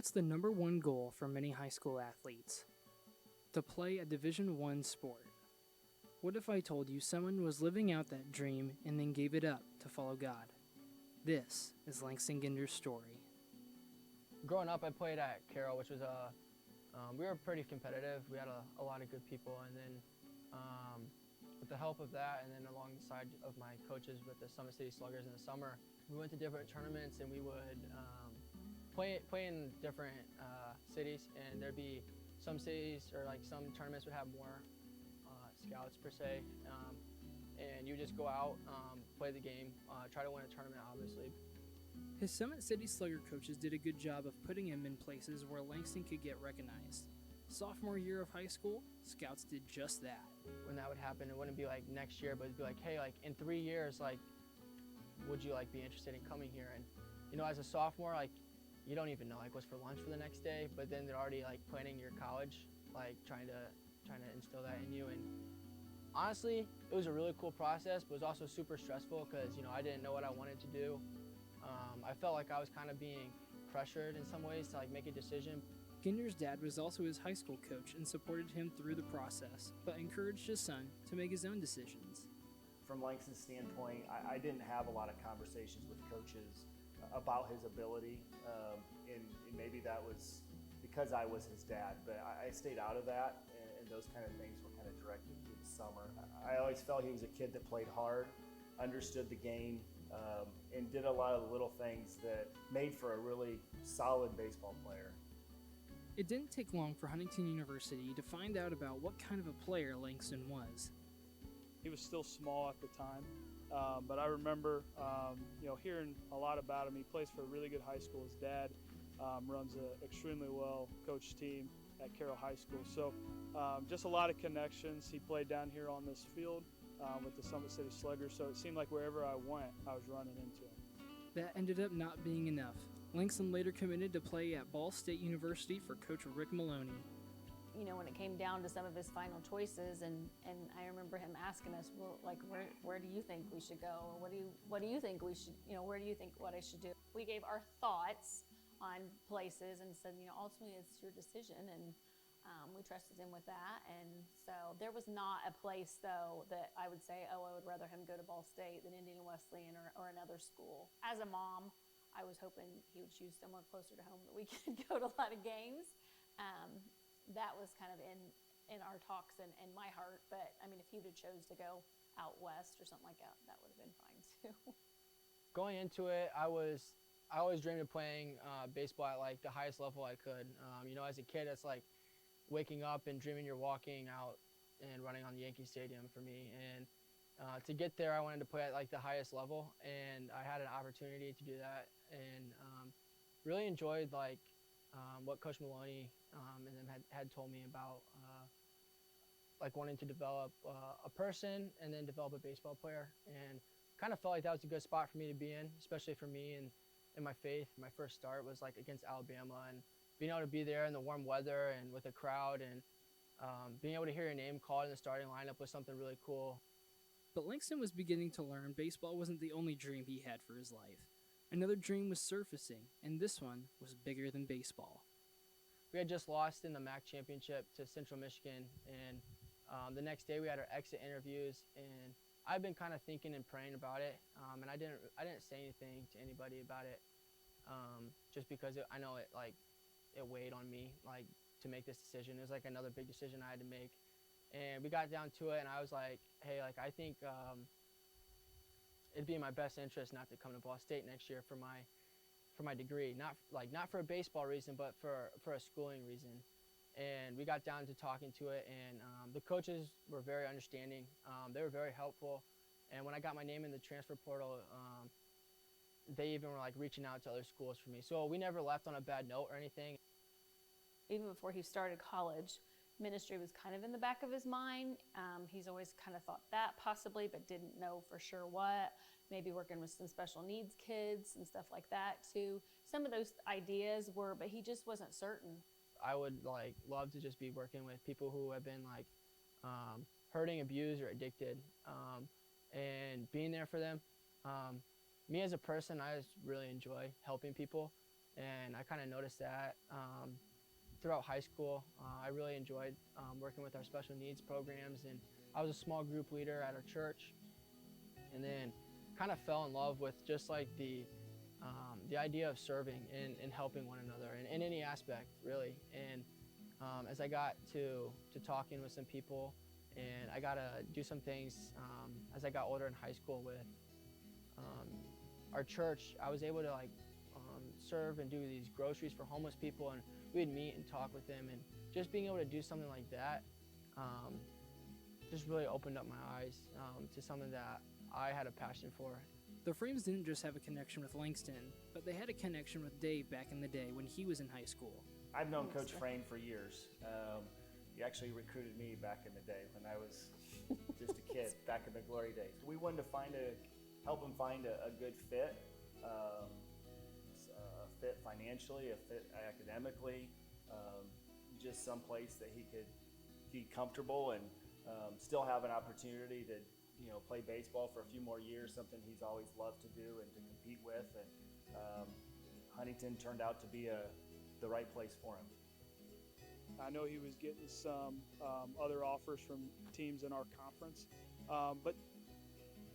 What's the number one goal for many high school athletes? To play a Division I sport. What if I told you someone was living out that dream and then gave it up to follow God? This is Langston Ginder's story. Growing up, I played at Carroll, which was we were pretty competitive. We had a lot of good people, and then with the help of that, and then alongside of my coaches with the Summit City Sluggers in the summer, we went to different tournaments, and we would play in different cities, and there'd be some cities or like some tournaments would have more scouts per se, and you just go out, play the game, try to win a tournament, obviously. His Summit City Slugger coaches did a good job of putting him in places where Langston could get recognized. Sophomore year of high school, scouts did just that. When that would happen, it wouldn't be like next year, but it'd be like, hey, like in 3 years, like, would you like be interested in coming here? And you know, as a sophomore, like, you don't even know like what's for lunch for the next day, but then they're already like planning your college, like trying to instill that in you. And honestly, it was a really cool process, but it was also super stressful because, you know, I didn't know what I wanted to do. I felt like I was kind of being pressured in some ways to like make a decision. Ginder's dad was also his high school coach and supported him through the process, but encouraged his son to make his own decisions. From Langston's standpoint, I didn't have a lot of conversations with coaches about his ability, and maybe that was because I was his dad, but I stayed out of that, and those kind of things were kind of directed through the summer. I always felt he was a kid that played hard, understood the game, and did a lot of the little things that made for a really solid baseball player. It didn't take long for Huntington University to find out about what kind of a player Langston was. He was still small at the time, but I remember hearing a lot about him. He plays for a really good high school. His dad runs an extremely well coached team at Carroll High School. So just a lot of connections. He played down here on this field with the Summit City Sluggers, so it seemed like wherever I went, I was running into him. That ended up not being enough. Langston later committed to play at Ball State University for Coach Rick Maloney. You know, when it came down to some of his final choices, and I remember him asking us, well, like, where do you think we should go? Or what do you think we should, you know, where do you think what I should do? We gave our thoughts on places and said, you know, ultimately it's your decision, and we trusted him with that. And so there was not a place, though, that I would say, oh, I would rather him go to Ball State than Indiana Wesleyan or another school. As a mom, I was hoping he would choose somewhere closer to home that we could go to a lot of games. That was kind of in our talks and in my heart. But, I mean, if he would have chose to go out west or something like that, that would have been fine, too. Going into it, I always dreamed of playing baseball at like the highest level I could. You know, as a kid, it's like waking up and dreaming you're walking out and running on the Yankee Stadium for me. And to get there, I wanted to play at like the highest level, and I had an opportunity to do that, and really enjoyed like what Coach Maloney and them had told me about like wanting to develop a person and then develop a baseball player, and kind of felt like that was a good spot for me to be in, especially for me and in my faith. My first start was like against Alabama, and being able to be there in the warm weather and with a crowd, and being able to hear your name called in the starting lineup was something really cool. But Langston was beginning to learn baseball wasn't the only dream he had for his life. Another dream was surfacing, and this one was bigger than baseball. We had just lost in the MAC championship to Central Michigan, and the next day we had our exit interviews, and I've been kind of thinking and praying about it, and I didn't say anything to anybody about it, just because I know it weighed on me, like, to make this decision. It was like another big decision I had to make. And we got down to it, and I was like, hey, like, I think it'd be in my best interest not to come to Ball State next year for my degree, not for a baseball reason, but for a schooling reason. And we got down to talking to it, and the coaches were very understanding. They were very helpful. And when I got my name in the transfer portal, they even were like reaching out to other schools for me. So we never left on a bad note or anything. Even before he started college, ministry was kind of in the back of his mind. He's always kind of thought that possibly, but didn't know for sure what. Maybe working with some special needs kids and stuff like that too. Some of those ideas were, but he just wasn't certain. I would like love to just be working with people who have been like hurting, abused, or addicted, and being there for them. Me as a person, I just really enjoy helping people, And I kind of noticed that throughout high school. I really enjoyed working with our special needs programs, and I was a small group leader at our church, and then kind of fell in love with just like the idea of serving and helping one another in any aspect, really. And as I got to talking with some people, and I got to do some things as I got older in high school with our church, I was able to serve and do these groceries for homeless people, and we'd meet and talk with them, and just being able to do something like that just really opened up my eyes to something that I had a passion for. The Frames didn't just have a connection with Langston, but they had a connection with Dave back in the day when he was in high school. I've known Coach Frame for years. He actually recruited me back in the day when I was just a kid, back in the glory days. We wanted to help him find a good fit, a fit financially, a fit academically, just some place that he could be comfortable and still have an opportunity to play baseball for a few more years, something he's always loved to do and to compete with. And Huntington turned out to be the right place for him. I know he was getting some other offers from teams in our conference, but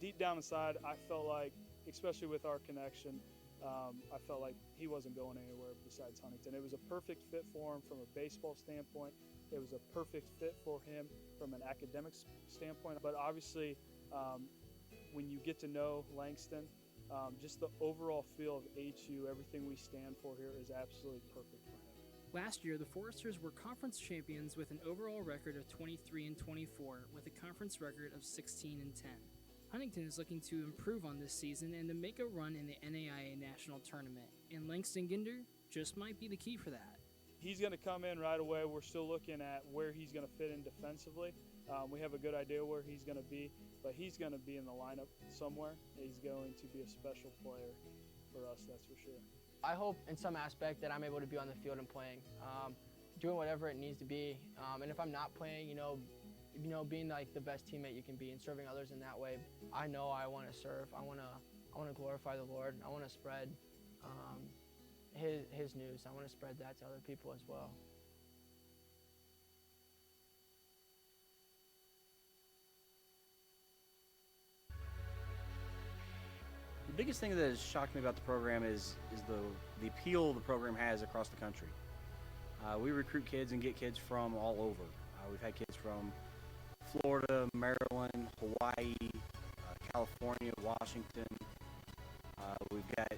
deep down inside, I felt like, especially with our connection, I felt like he wasn't going anywhere besides Huntington. It was a perfect fit for him from a baseball standpoint. It was a perfect fit for him from an academic standpoint. But obviously, when you get to know Langston, just the overall feel of HU, everything we stand for here is absolutely perfect for him. Last year, the Foresters were conference champions with an overall record of 23-24, with a conference record of 16-10. Huntington is looking to improve on this season and to make a run in the NAIA National Tournament, and Langston Ginder just might be the key for that. He's going to come in right away. We're still looking at where he's going to fit in defensively. We have a good idea where he's going to be, but he's going to be in the lineup somewhere. He's going to be a special player for us, that's for sure. I hope in some aspect that I'm able to be on the field and playing, doing whatever it needs to be. And if I'm not playing, being like the best teammate you can be and serving others in that way. I know I want to serve. I want to glorify the Lord. I want to spread His news. I want to spread that to other people as well. The biggest thing that has shocked me about the program is the appeal the program has across the country. We recruit kids and get kids from all over. We've had kids from Florida, Maryland, Hawaii, California, Washington. We've got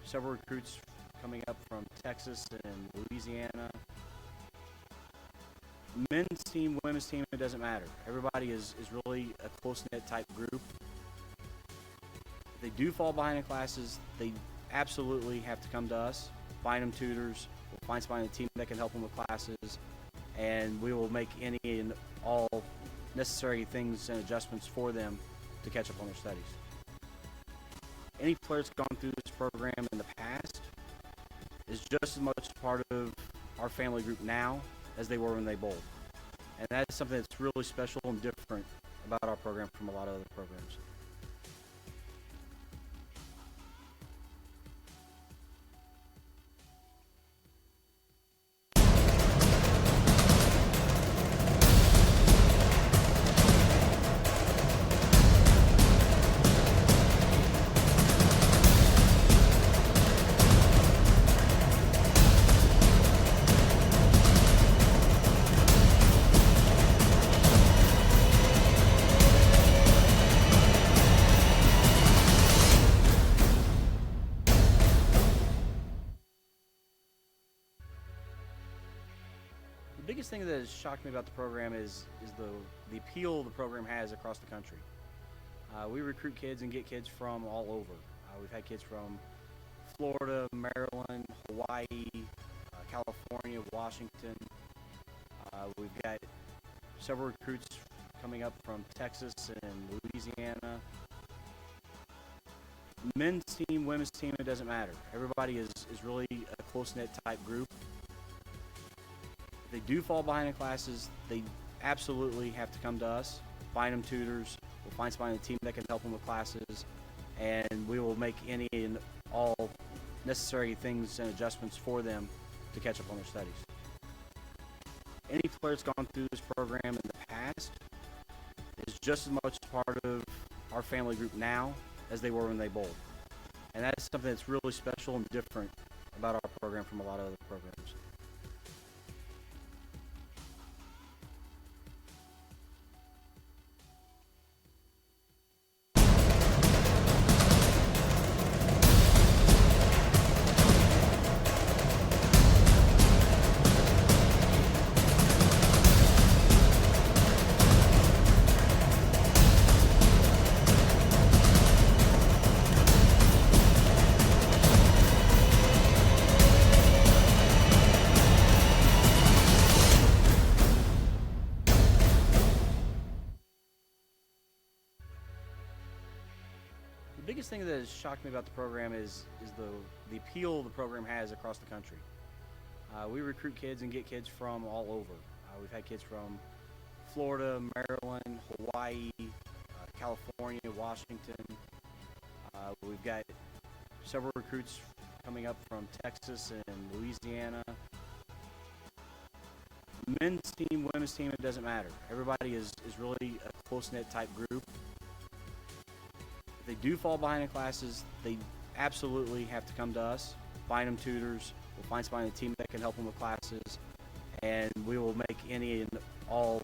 several recruits coming up from Texas and Louisiana. Men's team, women's team, it doesn't matter. Everybody is really a close-knit type group. If they do fall behind in classes, they absolutely have to come to us, find them tutors, we'll find somebody on the team that can help them with classes, and we will make any and all necessary things and adjustments for them to catch up on their studies. Any player that's gone through this program in the past is just as much part of our family group now as they were when they bowled. And that's something that's really special and different about our program from a lot of other programs. The biggest thing that has shocked me about the program is the appeal the program has across the country. We recruit kids and get kids from all over. We've had kids from Florida, Maryland, Hawaii, California, Washington. We've got several recruits coming up from Texas and Louisiana. Men's team, women's team, it doesn't matter. Everybody is really a close-knit type group. If they do fall behind in classes, they absolutely have to come to us, find them tutors, we'll find somebody on the team that can help them with classes, and we will make any and all necessary things and adjustments for them to catch up on their studies. Any player that's gone through this program in the past is just as much part of our family group now as they were when they bowled. And that's something that's really special and different about our program from a lot of other programs. The biggest thing that has shocked me about the program is the appeal the program has across the country. We recruit kids and get kids from all over. We've had kids from Florida, Maryland, Hawaii, California, Washington. We've got several recruits coming up from Texas and Louisiana. Men's team, women's team, it doesn't matter. Everybody is really a close-knit type group. If they do fall behind in classes, they absolutely have to come to us, find them tutors, we'll find somebody on the team that can help them with classes, and we will make any and all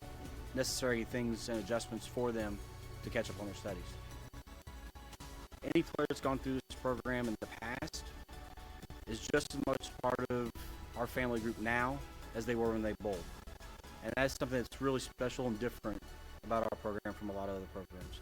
necessary things and adjustments for them to catch up on their studies. Any player that's gone through this program in the past is just as much part of our family group now as they were when they bowled. And that's something that's really special and different about our program from a lot of other programs.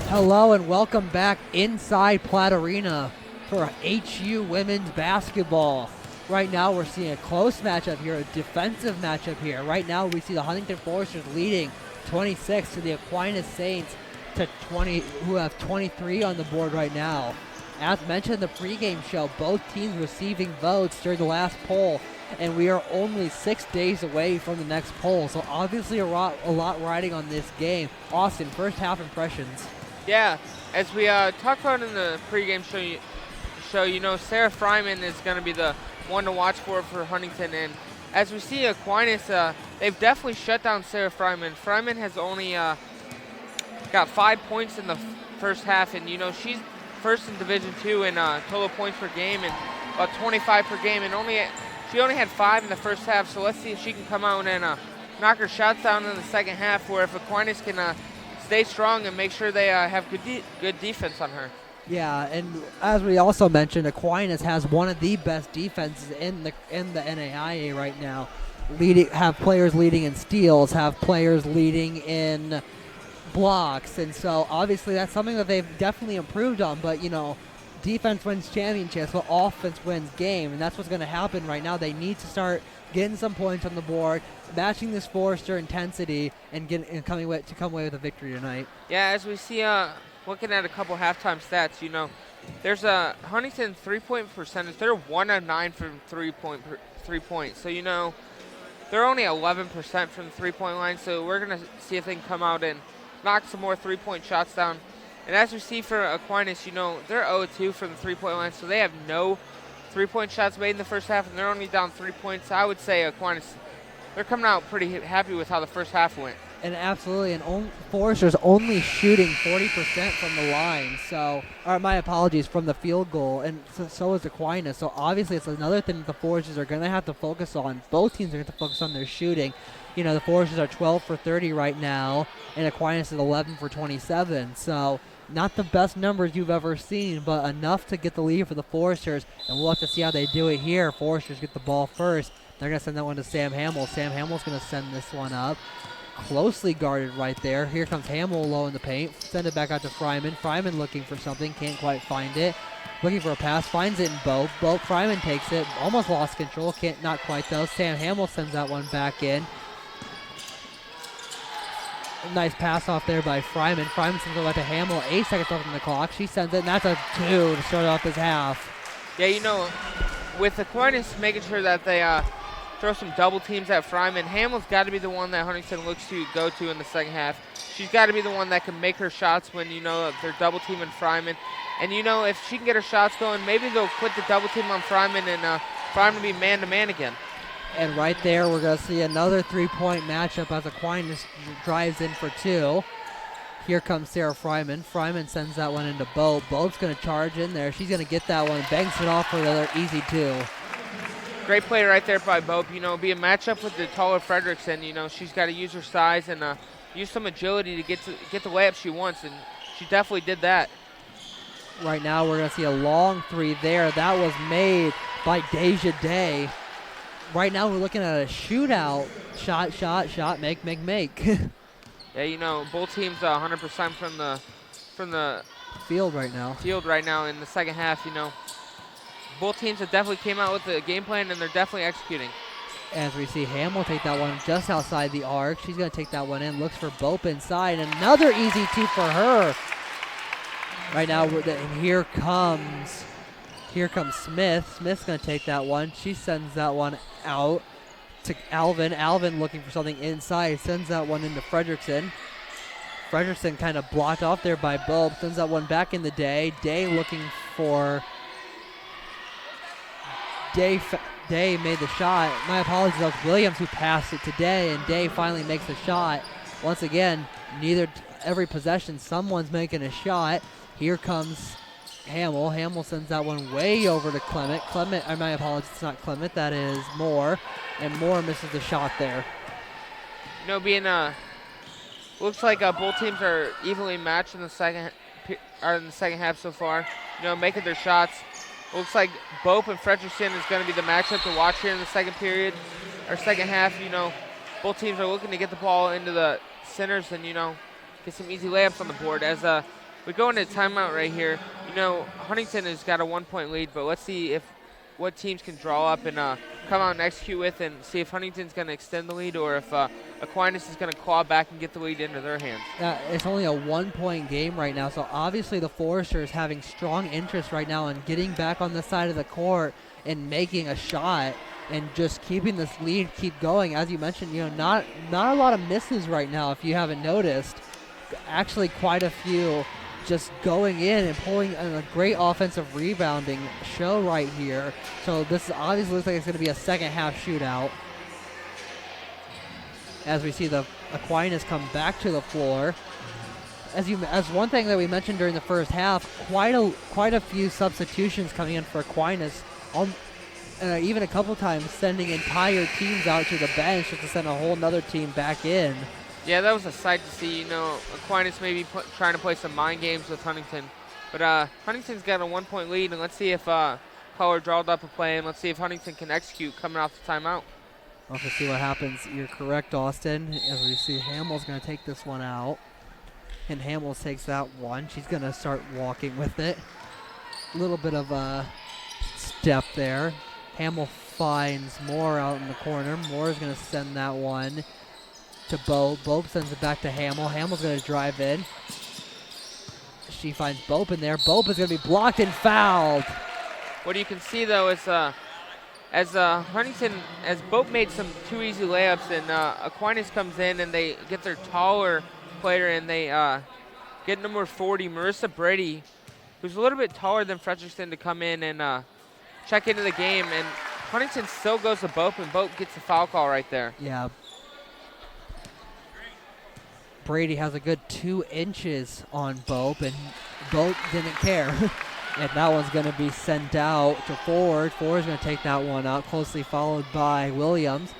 Hello and welcome back inside Platt Arena for HU women's basketball. Right now we're seeing a close matchup here, a defensive matchup here. Right now we see the Huntington Foresters leading 26 to the Aquinas Saints to 20, who have 23 on the board right now. As mentioned in the pregame show, both teams receiving votes during the last poll, and we are only 6 days away from the next poll. So obviously a lot riding on this game. Austin, first half impressions. Yeah, as we talked about in the pregame show, you know, Sarah Fryman is going to be the one to watch for Huntington. And as we see Aquinas, they've definitely shut down Sarah Fryman. Fryman has only got 5 points in the first half, and, you know, she's first in Division II in total points per game and about 25 per game. And she only had 5 in the first half, so let's see if she can come out and knock her shots down in the second half, where if Aquinas can stay strong and make sure they have good defense on her. Yeah, and as we also mentioned, Aquinas has one of the best defenses in the NAIA right now. Have players leading in steals, have players leading in blocks, and so obviously that's something that they've definitely improved on. But, you know, defense wins championships, but offense wins game, and that's what's going to happen right now. They need to start getting some points on the board, matching this Forester intensity, and come away with a victory tonight. Yeah, as we see, looking at a couple halftime stats, you know, there's a Huntington 3-point percentage. They're 1 of 9 from 3 points. So, you know, they're only 11% from the 3-point line. So we're going to see if they can come out and knock some more 3-point shots down. And as we see for Aquinas, you know, they're 0-2 from the 3-point line. So they have no 3-point shots made in the first half, and they're only down 3 points. I would say Aquinas, they're coming out pretty happy with how the first half went. And absolutely, and Forester's only shooting 40% from the line, from the field goal, and so is Aquinas. So obviously it's another thing that the Foresters are going to have to focus on. Both teams are going to focus on their shooting. You know, the Foresters are 12 for 30 right now, and Aquinas is 11 for 27. So not the best numbers you've ever seen, but enough to get the lead for the Foresters, and we'll have to see how they do it here. Foresters get the ball first. They're going to send that one to Sam Hamill. Sam Hamill's going to send this one up. Closely guarded right there. Here comes Hamill low in the paint. Send it back out to Fryman. Fryman looking for something. Can't quite find it. Looking for a pass. Finds it in Bo. Fryman takes it. Almost lost control. Not quite though. Sam Hamill sends that one back in. Nice pass off there by Fryman. Fryman sends it back to Hamill. 8 seconds left on the clock. She sends it, and that's a 2 to start off his half. Yeah, you know, with Aquinas making sure that they throw some double teams at Fryman. Hamill's got to be the one that Huntington looks to go to in the second half. She's got to be the one that can make her shots when, they're double teaming Fryman. And, if she can get her shots going, maybe they'll quit the double team on Fryman and Fryman will be man-to-man again. And right there, we're going to see another three-point matchup as Aquinas drives in for two. Here comes Sarah Fryman. Fryman sends that one into Bo. Bo's going to charge in there. She's going to get that one, banks it off for another easy two. Great play right there by Bope. Be a matchup with the taller Fredrickson. She's got to use her size and use some agility to get the layup she wants, and she definitely did that. Right now, we're going to see a long three there. That was made by Deja Day. Right now, we're looking at a shootout. Shot, make. Yeah, both teams 100% from the field right now. In the second half. Both teams have definitely came out with the game plan, and they're definitely executing. As we see Hamill take that one just outside the arc. She's going to take that one in, looks for Bope inside. Another easy two for her. Right now, and here comes Smith. Smith's going to take that one. She sends that one out to Alvin. Alvin looking for something inside. Sends that one into Fredrickson. Fredrickson kind of blocked off there by Bope. Sends that one back in the Day. Day looking for... Day made the shot. My apologies, that was Williams who passed it to Day, and Day finally makes the shot. Once again, every possession, someone's making a shot. Here comes Hamill. Hamill sends that one way over to Clement. My apologies, it's not Clement, that is Moore. And Moore misses the shot there. Looks like both teams are evenly matched in the second half so far. Making their shots. Looks like Bope and Fredrickson is going to be the matchup to watch here in the second half. Both teams are looking to get the ball into the centers and, get some easy layups on the board. As we go into timeout right here, Huntington has got a 1-point lead, but let's see what teams can draw up and come out and execute with, and see if Huntington's going to extend the lead or if Aquinas is going to claw back and get the lead into their hands. It's only a 1-point game right now, so obviously the Foresters having strong interest right now in getting back on the side of the court and making a shot and just keeping this lead keep going. As you mentioned, not a lot of misses right now if you haven't noticed. Actually quite a few just going in and pulling a great offensive rebounding show right here. So this obviously looks like it's going to be a second half shootout. As we see the Aquinas come back to the floor. As one thing that we mentioned during the first half, quite a few substitutions coming in for Aquinas. Even a couple times sending entire teams out to the bench just to send a whole nother team back in. Yeah, that was a sight to see. Aquinas maybe trying to play some mind games with Huntington. But Huntington's got a 1-point lead, and let's see if Color drawed up a play, and let's see if Huntington can execute coming off the timeout. We'll have to see what happens. You're correct, Austin. As we see, Hamill's going to take this one out. And Hamill takes that one. She's going to start walking with it. A little bit of a step there. Hamill finds Moore out in the corner. Moore's going to send that one to Bope. Bope sends it back to Hamill. Hamill's going to drive in. She finds Bope in there. Bope is going to be blocked and fouled. What you can see, though, is as Bope made some two easy layups, and Aquinas comes in and they get their taller player, and they get number 40, Marissa Brady, who's a little bit taller than Fredrickson, to come in and check into the game. And Huntington still goes to Bope, and Bope gets the foul call right there. Yeah. Brady has a good 2 inches on Bope, and Bope didn't care. And that one's going to be sent out to Ford. Ford's going to take that one out, closely followed by Williams.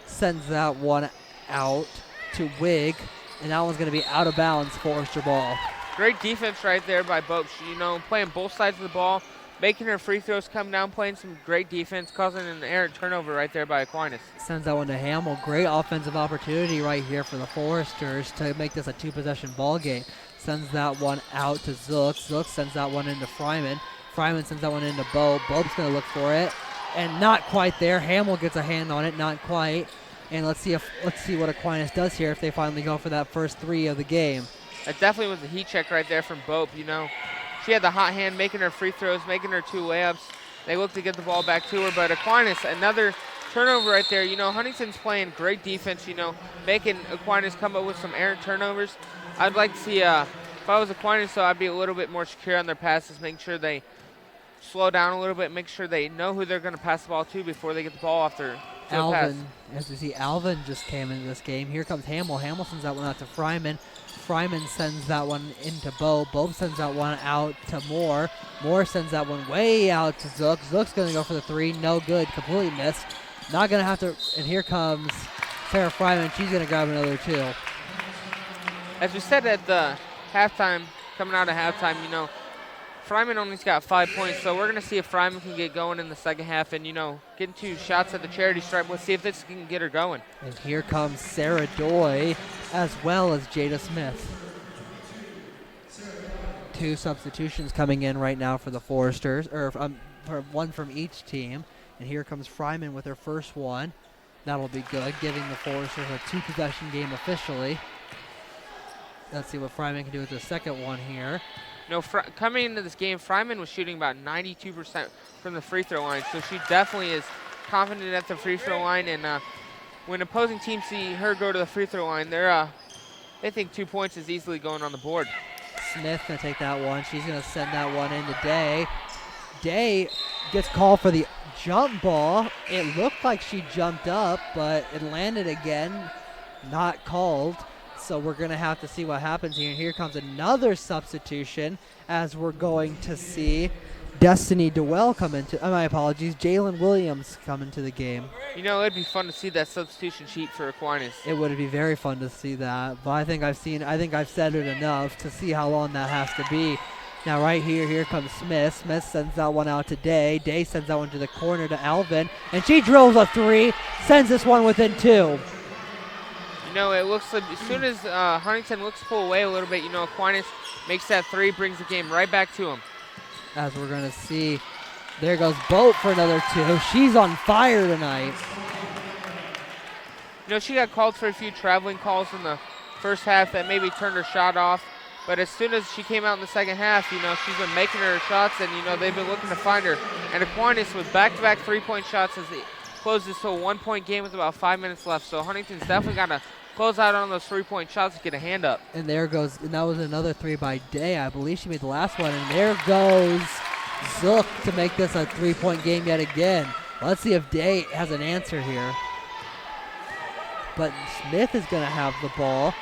Sends that one out to Wig, and that one's going to be out of bounds, Forester ball. Great defense right there by Bope. Playing both sides of the ball, making her free throws come down, playing some great defense, causing an errant turnover right there by Aquinas. Sends that one to Hamill. Great offensive opportunity right here for the Foresters to make this a 2-possession ball game. Sends that one out to Zook. Zook sends that one into Fryman. Fryman sends that one into Bope. Bope's going to look for it, and not quite there. Hamill gets a hand on it, not quite. And let's see what Aquinas does here if they finally go for that first 3 of the game. That definitely was a heat check right there from Bope. She had the hot hand, making her free throws, making her 2 layups. They look to get the ball back to her, but Aquinas, another turnover right there. Huntington's playing great defense, making Aquinas come up with some errant turnovers. I'd like to see, if I was Aquinas, so I'd be a little bit more secure on their passes, making sure they slow down a little bit, make sure they know who they're going to pass the ball to before they get the ball off their pass. Alvin, as we see, Alvin just came into this game. Here comes Hamill. Hamill sends that one out to Fryman. Fryman sends that one into Bo. Bo sends that one out to Moore. Moore sends that one way out to Zook. Zook's going to go for the three. No good. Completely missed. Not going to have to. And here comes Sarah Fryman. She's going to grab another two. As we said at the halftime, coming out of halftime, Fryman only's got 5 points, so we're going to see if Fryman can get going in the second half and, getting 2 shots at the charity stripe. Let's see if this can get her going. And here comes Sarah Doy as well as Jada Smith. 2 substitutions coming in right now for the Foresters, or for one from each team. And here comes Fryman with her first one. That'll be good, giving the Foresters a 2-possession game officially. Let's see what Fryman can do with the second one here. Coming into this game, Fryman was shooting about 92% from the free throw line, so she definitely is confident at the free throw line. And when opposing teams see her go to the free throw line, they think 2 points is easily going on the board. Smith gonna take that one. She's gonna send that one into Day. Day gets called for the jump ball. It looked like she jumped up, but it landed again. Not called. So we're going to have to see what happens here. And here comes another substitution as we're going to see Destiny Dewell come into, my apologies, Jalen Williams come into the game. It'd be fun to see that substitution sheet for Aquinas. It would be very fun to see that. But I think I've said it enough to see how long that has to be. Now right here comes Smith. Smith sends that one out to Day. Day sends that one to the corner to Alvin. And she drills a 3, sends this one within 2. It looks like as soon as Huntington looks to pull away a little bit, Aquinas makes that 3, brings the game right back to him. As we're going to see, there goes Boat for another 2. She's on fire tonight. She got called for a few traveling calls in the first half that maybe turned her shot off. But as soon as she came out in the second half, she's been making her shots, and, they've been looking to find her. And Aquinas with back-to-back 3-point shots as they close this to a 1-point game with about 5 minutes left. So Huntington's definitely got to close out on those 3-point shots to get a hand up. And there goes, and that was another 3 by Day. I believe she made the last one. And there goes Zook to make this a 3-point game yet again. Let's see if Day has an answer here. But Smith is going to have the ball.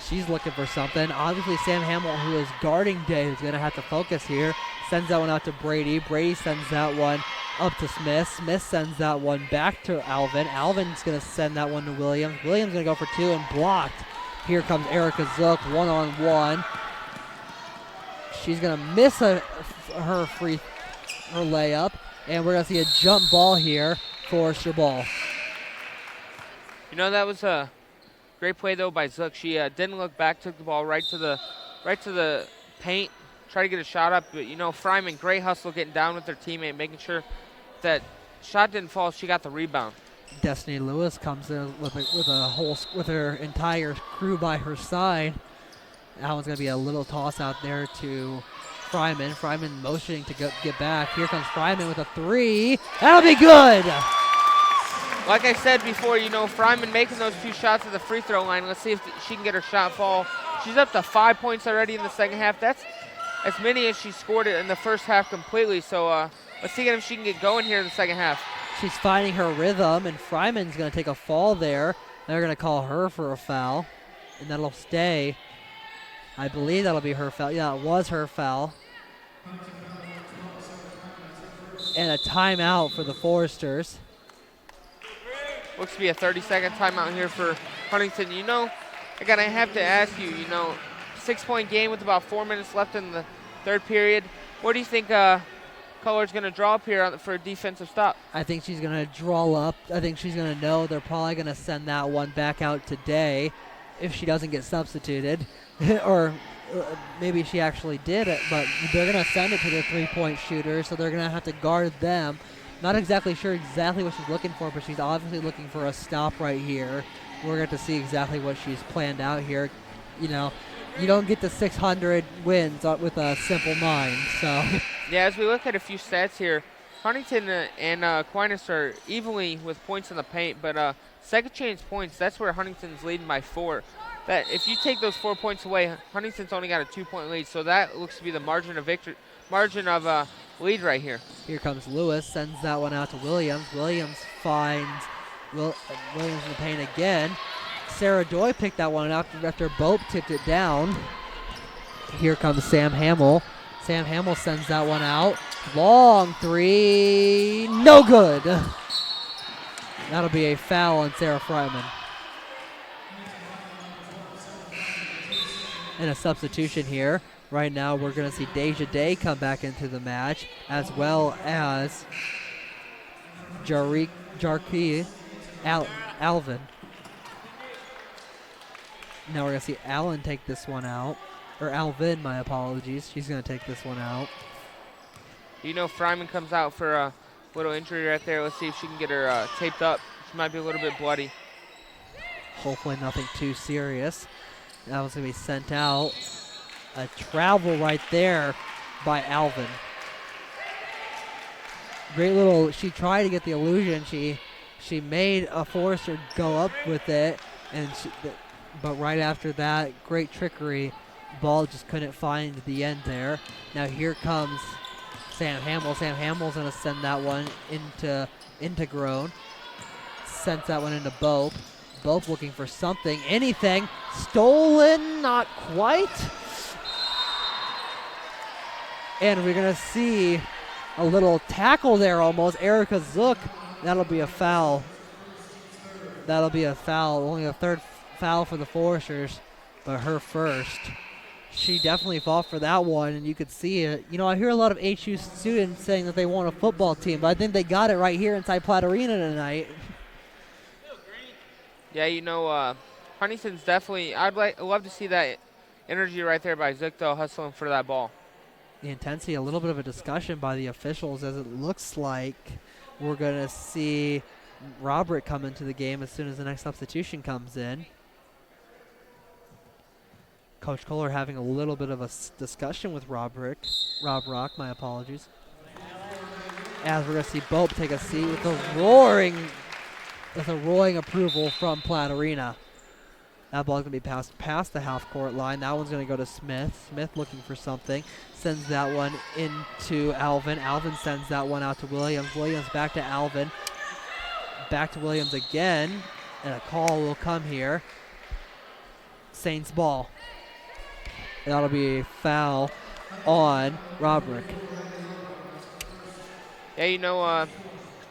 She's looking for something. Obviously, Sam Hamill, who is guarding Day, is going to have to focus here. Sends that one out to Brady. Brady sends that one up to Smith. Smith sends that one back to Alvin. Alvin's going to send that one to Williams. Williams going to go for 2 and blocked. Here comes Erica Zook, 1-on-1. She's going to miss her layup, and we're going to see a jump ball here, Forester ball. That was a great play though by Zook. She didn't look back, took the ball right to the paint. Try to get a shot up, but Fryman, great hustle getting down with her teammate, making sure that shot didn't fall. She got the rebound. Destiny Lewis comes in with her entire crew by her side. That one's gonna be a little toss out there to Fryman. Fryman motioning to get back. Here comes Fryman with a 3. That'll be good. Like I said before, Fryman making those 2 shots at the free throw line. Let's see if she can get her shot fall. She's up to 5 points already in the second half. That's as many as she scored it in the first half completely. So let's see if she can get going here in the second half. She's finding her rhythm, and Fryman's going to take a fall there. They're going to call her for a foul, and that'll stay. I believe that'll be her foul. Yeah, it was her foul. And a timeout for the Foresters. Looks to be a 30-second timeout here for Huntington. Again, I have to ask you, 6-point game with about 4 minutes left in the third period. What do you think Color's going to draw up here for a defensive stop? I think she's going to draw up. I think she's going to know they're probably going to send that one back out today if she doesn't get substituted. or maybe she actually did it, but they're going to send it to the 3-point shooter, so they're going to have to guard them. Not exactly sure exactly what she's looking for, but she's obviously looking for a stop right here. We're going to see exactly what she's planned out here. You don't get to 600 wins with a simple mind. So yeah, as we look at a few stats here, Huntington and Aquinas are evenly with points in the paint, but second chance points, that's where Huntington's leading by 4. That if you take those 4 points away, Huntington's only got a 2-point lead, so that looks to be the margin of lead right here. Here comes Lewis, sends that one out to Williams. Williams finds Williams in the paint again. Sarah Doy picked that one up after Bope tipped it down. Here comes Sam Hamill. Sam Hamill sends that one out. Long three, no good. That'll be a foul on Sarah Fryman. And a substitution here. Right now we're going to see Deja Day come back into the match, as well as Alvin. Now we're going to see Allen take this one out. Or Alvin, my apologies. She's going to take this one out. You know, Fryman comes out for a little injury right there. Let's see if she can get her taped up. She might be a little bit bloody. Hopefully nothing too serious. That was going to be sent out. A travel right there by Alvin. Great little, she tried to get the illusion. She made a Forrester go up with it, but right after that, great trickery. Ball just couldn't find the end there. Now here comes Sam Hamill. Sam Hamill's going to send that one into Grown. Sends that one into Bope. Bope looking for something, anything. Stolen, not quite. And we're going to see a little tackle there almost. Erica Zook, that'll be a foul. That'll be a foul. Only a third foul for the Foresters, but her first. She definitely fought for that one, and you could see it. You know, I hear a lot of HU students saying that they want a football team, but I think they got it right here inside Platt Arena tonight. Yeah, you know, Huntington's definitely, love to see that energy right there by Zook, though, hustling for that ball. The intensity, a little bit of a discussion by the officials, as it looks like we're going to see Robert come into the game as soon as the next substitution comes in. Coach Kohler having a little bit of a discussion with Rob Rock, my apologies. As we're going to see Bope take a seat with a roaring approval from Platt Arena. That ball's going to be passed past the half-court line. That one's going to go to Smith. Smith looking for something. Sends that one into Alvin. Alvin sends that one out to Williams. Williams back to Alvin. Back to Williams again. And a call will come here. Saints ball. That'll be a foul on Roderick. Yeah, you know,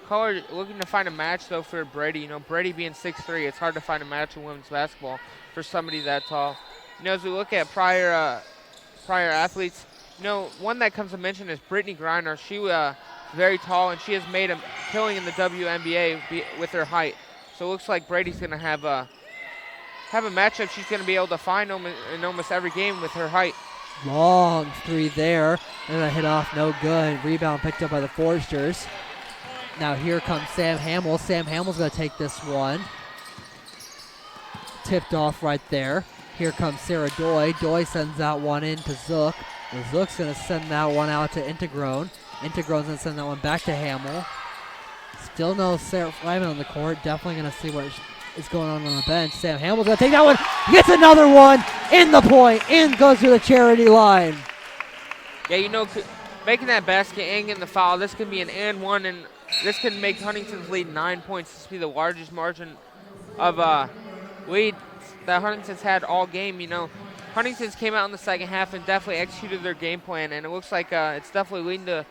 Kohler looking to find a match, though, for Brady. You know, Brady being 6'3", it's hard to find a match in women's basketball for somebody that tall. You know, as we look at prior athletes, you know, one that comes to mention is Brittany Griner. She very tall, and she has made a killing in the WNBA with her height. So it looks like Brady's going to have a matchup she's going to be able to find in almost every game with her height. Long three there. And a hit off, no good. Rebound picked up by the Foresters. Now here comes Sam Hamill. Sam Hamill's going to take this one. Tipped off right there. Here comes Sarah Doy. Doy sends that one in to Zook. Zook's going to send that one out to Integron. Integron's going to send that one back to Hamill. Still no Sarah Fryman on the court. Definitely going to see what is going on the bench. Sam Hamill's going to take that one. Gets another one in the point. In goes to the charity line. Yeah, you know, making that basket and getting the foul, this could be an and one, and this can make Huntington's lead 9 points. This will be the largest margin of lead that Huntington's had all game. You know, Huntington's came out in the second half and definitely executed their game plan, and it looks like it's definitely leading to a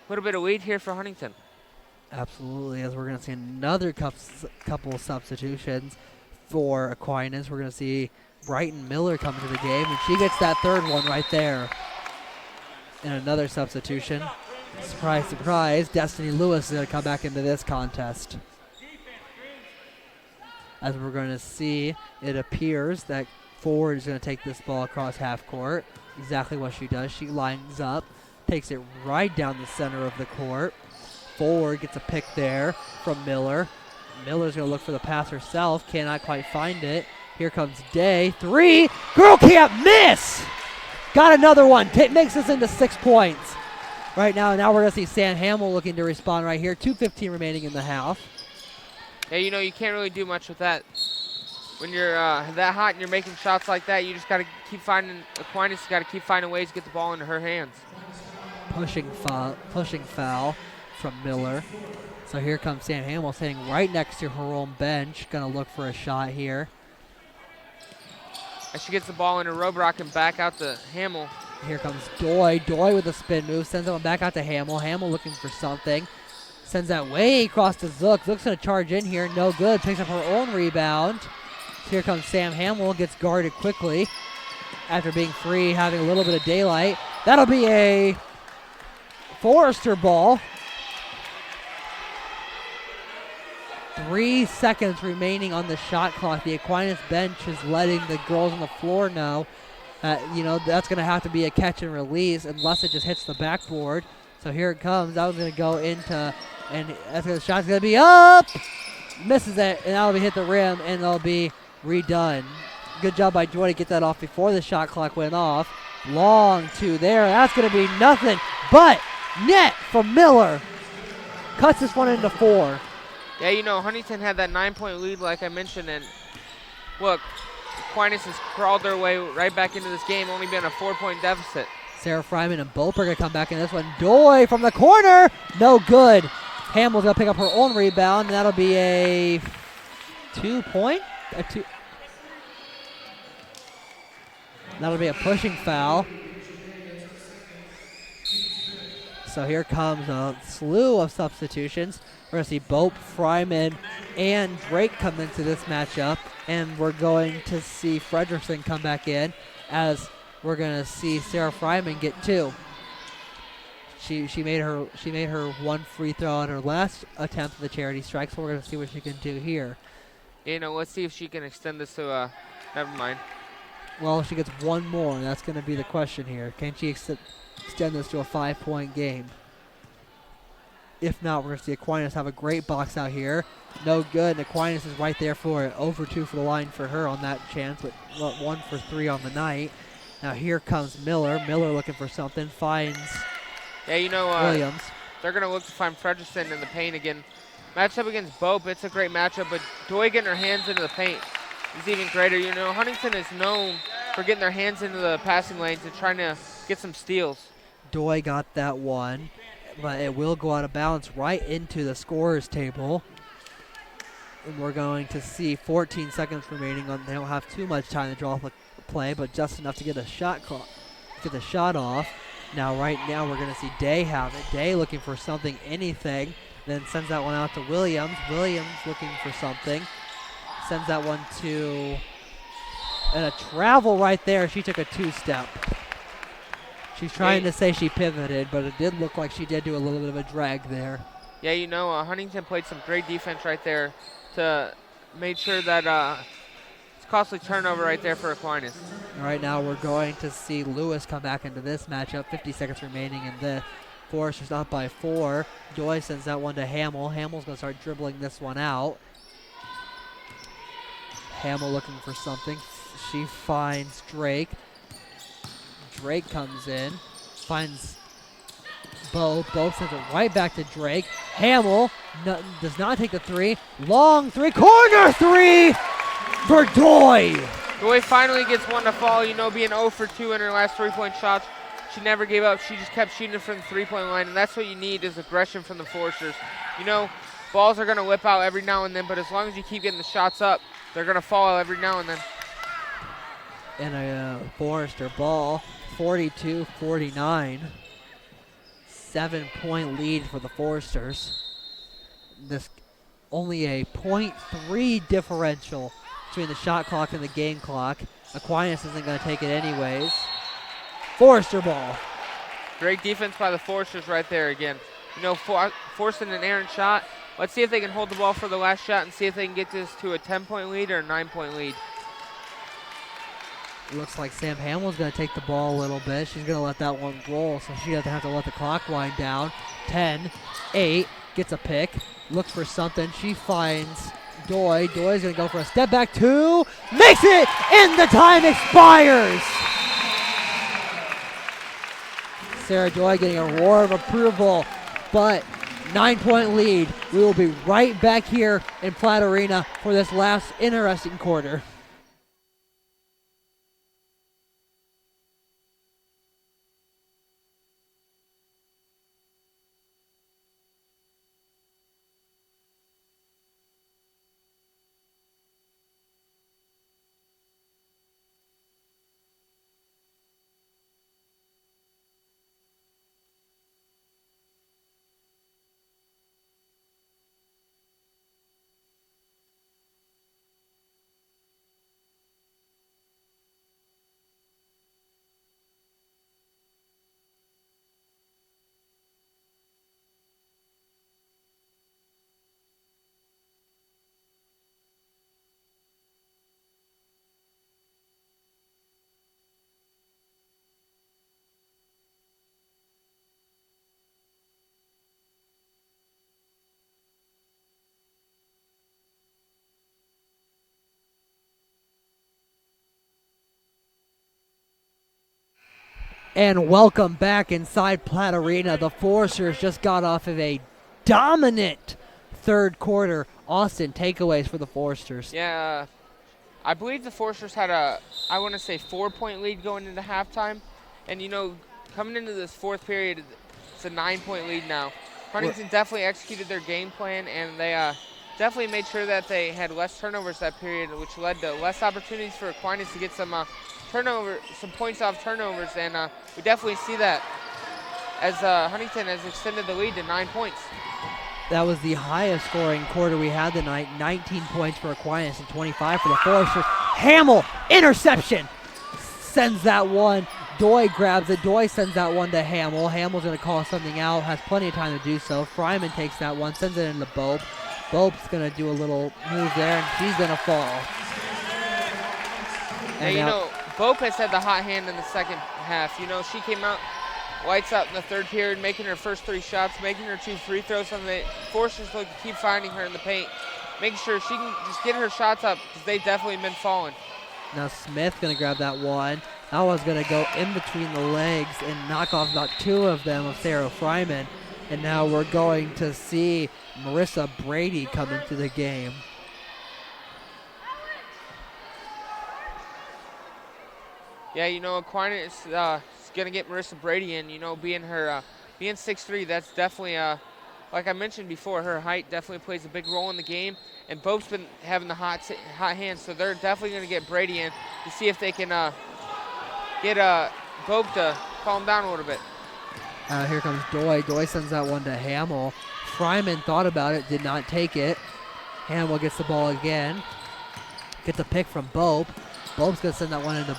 little bit of lead here for Huntington. Absolutely, as we're going to see another couple of substitutions for Aquinas. We're going to see Brighton Miller come into the game, and she gets that third one right there. And another substitution. Surprise, surprise, Destiny Lewis is going to come back into this contest. As we're going to see, it appears that Ford is going to take this ball across half court. Exactly what she does. She lines up, takes it right down the center of the court. Ford gets a pick there from Miller. Miller's going to look for the pass herself. Cannot quite find it. Here comes Day. Three. Girl can't miss. Got another one. Makes this into 6 points. right now. Now we're going to see Sam Hamill looking to respond right here. 2:15 remaining in the half. Yeah, you know, you can't really do much with that. When you're that hot and you're making shots like that, you just got to keep finding, Aquinas got to keep finding ways to get the ball into her hands. Pushing foul from Miller. So here comes Sam Hamill sitting right next to her own bench. Going to look for a shot here. As she gets the ball in her robe rock and back out to Hamill. Here comes Doy. Doy with a spin move. Sends that one back out to Hamill. Hamill looking for something. Sends that way across to Zook. Zook's going to charge in here. No good. Picks up her own rebound. So here comes Sam Hamill. Gets guarded quickly after being free, having a little bit of daylight. That'll be a Forrester ball. 3 seconds remaining on the shot clock. The Aquinas bench is letting the girls on the floor know that's going to have to be a catch and release unless it just hits the backboard. So here it comes. That was going to go into, and the shot's going to be up. Misses it, and that'll be hit the rim, and it'll be redone. Good job by Joy to get that off before the shot clock went off. Long two there. That's going to be nothing but net from Miller. Cuts this one into 4. Yeah, you know, Huntington had that 9-point lead, like I mentioned, and look, Aquinas has crawled their way right back into this game, only been a 4-point deficit. Sarah Fryman and Boper going to come back in this one. Doy from the corner. No good. Hamill's going to pick up her own rebound, and that'll be a 2-point. That'll be a pushing foul. So here comes a slew of substitutions. We're going to see Bope, Fryman, and Drake come into this matchup. And we're going to see Frederickson come back in as we're going to see Sarah Fryman get 2. She made her one free throw on her last attempt at the charity strike, so we're going to see what she can do here. You know, let's see if she can extend this to never mind. Well, if she gets one more, that's going to be the question here. Can she extend this to a 5-point game? If not, we're going to see Aquinas have a great box out here. No good, and Aquinas is right there for it. 0-for-2 for the line for her on that chance, but 1-for-3 on the night. Now here comes Miller. Miller looking for something, finds Williams. They're going to look to find Frederickson in the paint again. Matchup against Bope, it's a great matchup, but Doy getting her hands into the paint is even greater. You know, Huntington is known for getting their hands into the passing lanes and trying to get some steals. Doy got that one, but it will go out of bounds right into the scorer's table. And we're going to see 14 seconds remaining. They don't have too much time to draw the play, but just enough to get a shot get the shot off. Right now we're going to see Day have it. Day looking for something, anything, then sends that one out to Williams. Williams looking for something. Sends that one to, and a travel right there. She took a 2-step. She's trying to say she pivoted, but it did look like she did do a little bit of a drag there. Yeah, you know, Huntington played some great defense right there to make sure that it's costly turnover right there for Aquinas. Right now we're going to see Lewis come back into this matchup. 50 seconds remaining in the Forrester's up by 4. Doy sends that one to Hamill. Hamill's going to start dribbling this one out. Hamill looking for something. She finds Drake. Drake comes in, finds Bo. Bo sends it right back to Drake. Hamill does not take the 3. Long 3-corner 3 for Doy. Doy finally gets one to fall, you know, being 0-for-2 in her last 3-point shots. She never gave up. She just kept shooting from the 3-point line, and that's what you need is aggression from the Foresters. You know, balls are going to whip out every now and then, but as long as you keep getting the shots up, they're going to fall every now and then. And a Forrester ball, 42-49. 7-point lead for the Foresters. This only a 0.3 differential between the shot clock and the game clock. Aquinas isn't going to take it anyways. Forrester ball. Great defense by the Foresters right there again. You know, forcing an errant shot. Let's see if they can hold the ball for the last shot and see if they can get this to a 10-point lead or a 9-point lead. Looks like Sam Hamill's going to take the ball a little bit. She's going to let that one roll, so she doesn't have to let the clock wind down. 10, 8, gets a pick, looks for something. She finds Doy. Doy's going to go for a step back 2, makes it, and the time expires. Sarah Joy getting a roar of approval, but 9-point lead. We will be right back here in Platt Arena for this last interesting quarter. And welcome back inside Platt Arena. The Foresters just got off of a dominant third quarter. Austin, takeaways for the Foresters. Yeah, I believe the Foresters had a, I want to say 4-point lead going into halftime. And, you know, coming into this fourth period, it's a 9-point lead now. Huntington definitely executed their game plan, and they definitely made sure that they had less turnovers that period, which led to less opportunities for Aquinas to get some some points off turnovers, and we definitely see that as Huntington has extended the lead to 9 points. That was the highest scoring quarter we had tonight. 19 points for Aquinas and 25 for the Foresters. Hamill, interception, sends that one. Doy grabs it. Doy sends that one to Hamill. Hamill's going to call something out, has plenty of time to do so. Fryman takes that one, sends it into Bope. Bope's going to do a little move there, and she's going to fall. And you know, Bope has had the hot hand in the second half. You know, she came out, lights out in the third period, making her first 3 shots, making her 2 free throws. And the Foresters look to keep finding her in the paint, making sure she can just get her shots up, because they've definitely been falling. Now Smith going to grab that one. That one's going to go in between the legs and knock off about 2 of them of Sarah Fryman. And now we're going to see Marissa Brady come into the game. Yeah, you know, Aquinas is going to get Marissa Brady in. You know, being 6'3", that's definitely, like I mentioned before, her height definitely plays a big role in the game. And Bope's been having the hot hands, so they're definitely going to get Brady in to see if they can get Bope to calm down a little bit. Here comes Doy. Doy sends that one to Hamill. Fryman thought about it, did not take it. Hamill gets the ball again. Gets a pick from Bope. Bope's going to send that one into...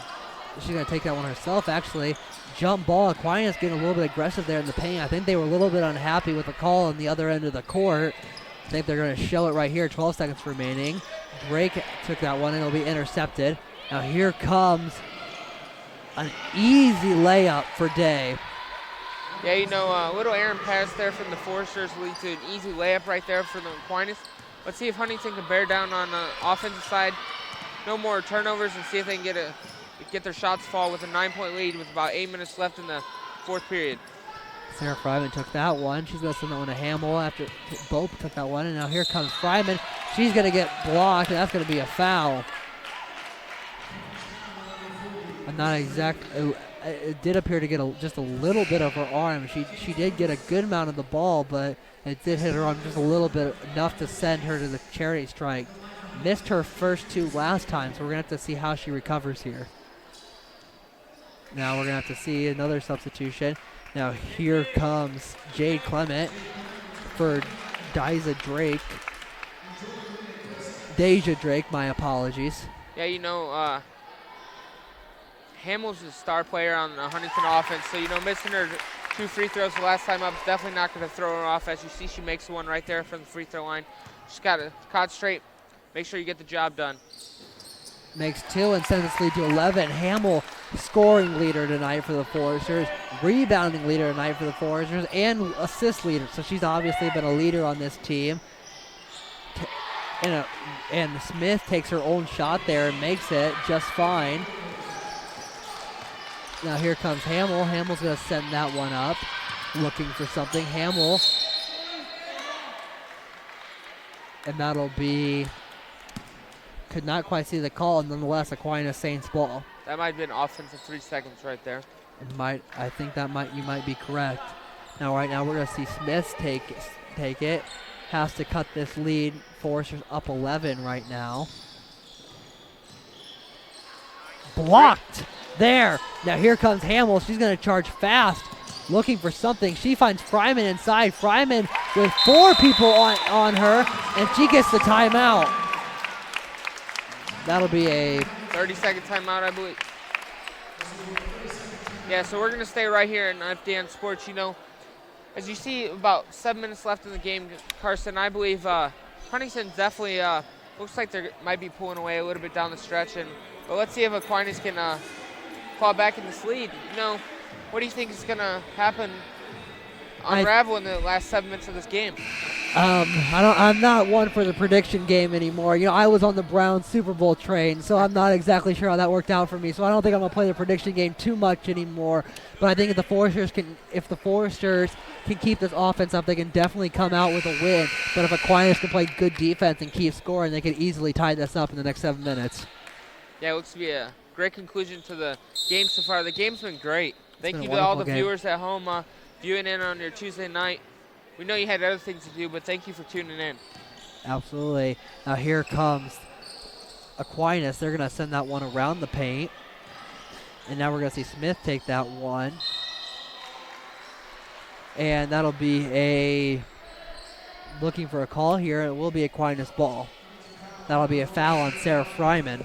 She's going to take that one herself, actually. Jump ball. Aquinas getting a little bit aggressive there in the paint. I think they were a little bit unhappy with the call on the other end of the court. I think they're going to show it right here. 12 seconds remaining. Drake took that one, and it'll be intercepted. Now here comes an easy layup for Day. Yeah, you know, a little errant pass there from the Foresters lead to an easy layup right there for the Aquinas. Let's see if Huntington can bear down on the offensive side. No more turnovers, and see if they can get their shots fall with a 9-point lead with about 8 minutes left in the fourth period. Sarah Fryman took that one. She's going to send that one to Hamill after Bope took that one. And now here comes Fryman. She's going to get blocked, and that's going to be a foul. I'm not exact. It did appear to get just a little bit of her arm. She did get a good amount of the ball, but it did hit her arm just a little bit, enough to send her to the charity strike. Missed her first 2 last time, so we're going to have to see how she recovers here. Now we're going to have to see another substitution. Now here comes Jade Clement for Deja Drake, my apologies. Yeah, you know, Hamill's the star player on the Huntington offense, so, you know, missing her 2 free throws the last time up is definitely not going to throw her off. As you see, she makes one right there from the free throw line. She's got to concentrate, make sure you get the job done. Makes 2 and sends this lead to 11. Hamill, scoring leader tonight for the Foresters, rebounding leader tonight for the Foresters, and assist leader. So she's obviously been a leader on this team. And Smith takes her own shot there and makes it just fine. Now here comes Hamill. Hamill's going to send that one up, looking for something. Hamill. And that'll be, could not quite see the call, and nonetheless, Aquinas Saints ball. That might have been offensive 3 seconds right there. It might, I think that might, you might be correct. Now, right now, we're going to see Smith take it. Has to cut this lead. Forrester's up 11 right now. Blocked there. Now here comes Hamill. She's going to charge fast, looking for something. She finds Fryman inside. Fryman with 4 people on her, and she gets the timeout. That'll be a 30-second timeout, I believe. Yeah, so we're going to stay right here in FDN Sports. You know, as you see about 7 minutes left in the game, Carson, I believe Huntington definitely looks like they might be pulling away a little bit down the stretch. But let's see if Aquinas can fall back in this lead. You know, what do you think is going to happen, unravel in the last 7 minutes of this game? I'm not one for the prediction game anymore. You know, I was on the Browns Super Bowl train, so I'm not exactly sure how that worked out for me. So I don't think I'm gonna play the prediction game too much anymore. But I think if the Foresters can keep this offense up, they can definitely come out with a win. But if Aquinas can play good defense and keep scoring, they can easily tie this up in the next 7 minutes. Yeah, it looks to be a great conclusion to the game so far. The game's been great. Thank you been a to all the wonderful game. viewers at home viewing in on your Tuesday night. We know you had other things to do, but thank you for tuning in. Absolutely. Now here comes Aquinas. They're going to send that one around the paint. And now we're going to see Smith take that one. And that'll be looking for a call here. It will be Aquinas ball. That'll be a foul on Sarah Fryman.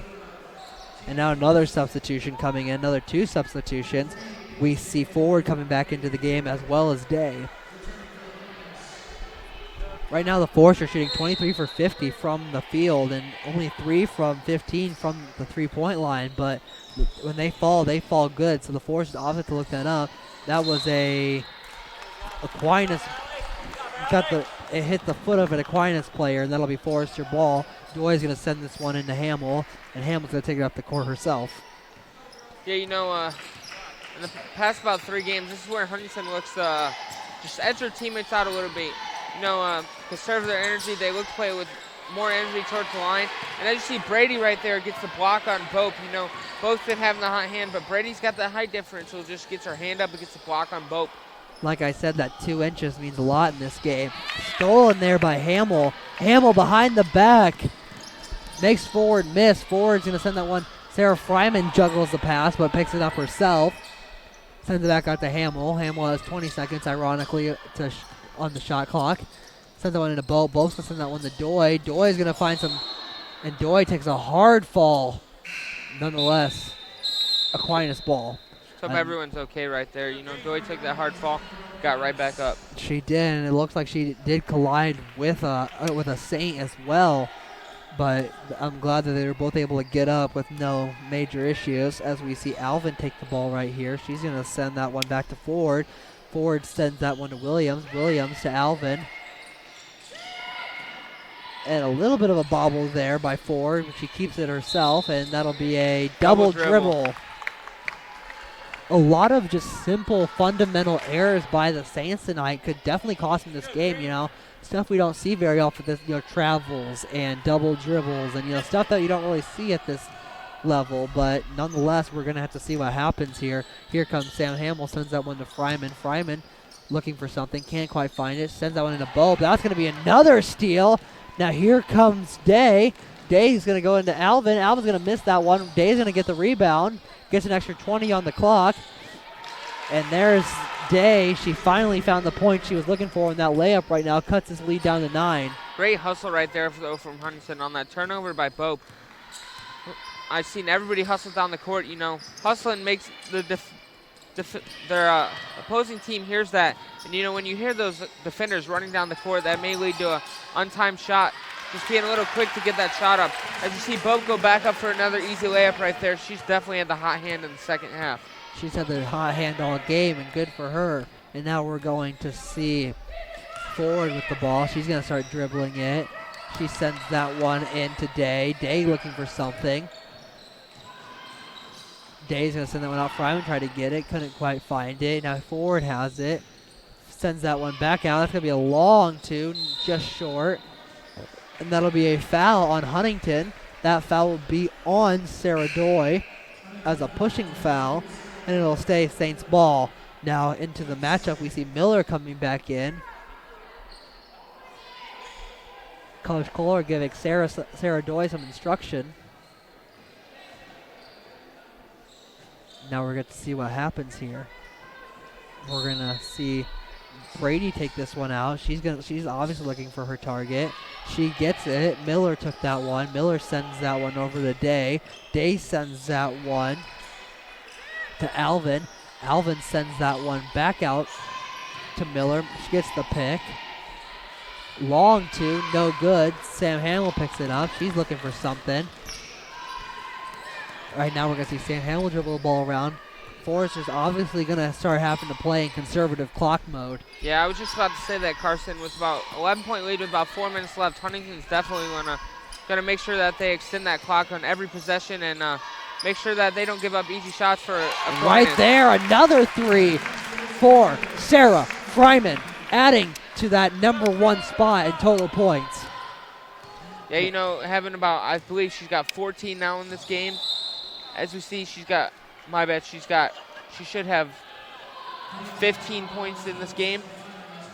And now another substitution coming in, another 2 substitutions. We see Ford coming back into the game as well as Day. Right now the Force are shooting 23 for 50 from the field and only 3 from 15 from the 3-point line. But when they fall good. So the Force is obviously to look that up. That was Aquinas it hit the foot of an Aquinas player, and that'll be Forrester ball. Doy's going to send this one into Hamill, and Hamill's going to take it up the court herself. Yeah, you know, in the past about 3 games, this is where Huntington looks just edge their teammates out a little bit. You know, conserve their energy. They look to play with more energy towards the line. And as you see, Brady right there gets the block on Bope. You know, both been having the hot hand, but Brady's got the height differential, just gets her hand up and gets the block on Bope. Like I said, that 2 inches means a lot in this game. Stolen there by Hamill. Hamill behind the back. Makes Ford miss. Ford's going to send that one. Sarah Fryman juggles the pass, but picks it up herself. Sends it back out to Hamill. Hamill has 20 seconds, ironically, on the shot clock. Sends that one into Bope. Bope's going to send that one to Doy. Doy's going to find some, and Doy takes a hard fall. Nonetheless, Aquinas ball. So hope everyone's okay right there. You know, Doy took that hard fall, got right back up. She did, and it looks like she did collide with a Saint as well. But I'm glad that they were both able to get up with no major issues. As we see Alvin take the ball right here. She's going to send that one back to Ford. Ford sends that one to Williams. Williams to Alvin. And a little bit of a bobble there by Ford. She keeps it herself, and that'll be a double dribble. A lot of just simple, fundamental errors by the Saints tonight could definitely cost them this game, you know. Stuff we don't see very often, this, you know, travels and double dribbles and, you know, stuff that you don't really see at this level. But nonetheless, we're going to have to see what happens here. Here comes Sam Hamill, sends that one to Fryman. Fryman looking for something, can't quite find it, sends that one into Bope. That's going to be another steal. Now here comes Day. Day's going to go into Alvin. Alvin's going to miss that one. Day's going to get the rebound. Gets an extra 20 on the clock. And there's Day. She finally found the point she was looking for in that layup right now. Cuts his lead down to 9. Great hustle right there, though, from Huntington on that turnover by Bope. I've seen everybody hustle down the court. You know, hustling makes their opposing team hears that. And, you know, when you hear those defenders running down the court, that may lead to an untimed shot. Just being a little quick to get that shot up. As you see Bope go back up for another easy layup right there, she's definitely had the hot hand in the second half. She's had the hot hand all game, and good for her. And now we're going to see Ford with the ball. She's going to start dribbling it. She sends that one in to Day. Day looking for something. Day's going to send that one out. Fryman tried to get it, couldn't quite find it. Now Ford has it. Sends that one back out. That's going to be a long two, just short. And that'll be a foul on Huntington. That foul will be on Sarah Doy as a pushing foul, and it'll stay Saints ball. Now into the matchup, we see Miller coming back in. Coach Kohler giving Sarah Doy some instruction. Now we're going to see what happens here. We're going to see Brady take this one out. She's obviously looking for her target. She gets it. Miller took that one. Miller sends that one over to Day. Day sends that one to Alvin. Alvin sends that one back out to Miller. She gets the pick. Long two, no good. Sam Hamill picks it up. She's looking for something. Right now we're going to see Sam Hamill dribble the ball around. Forrester's obviously going to start having to play in conservative clock mode. Yeah, I was just about to say that, Carson. With about 11-point lead with about 4 minutes left, Huntington's definitely gonna make sure that they extend that clock on every possession and make sure that they don't give up easy shots for Aquinas. Right there, another three for Sarah Fryman, adding to that number one spot in total points. Yeah, you know, having about, I believe she's got 14 now in this game. As we see, she should have 15 points in this game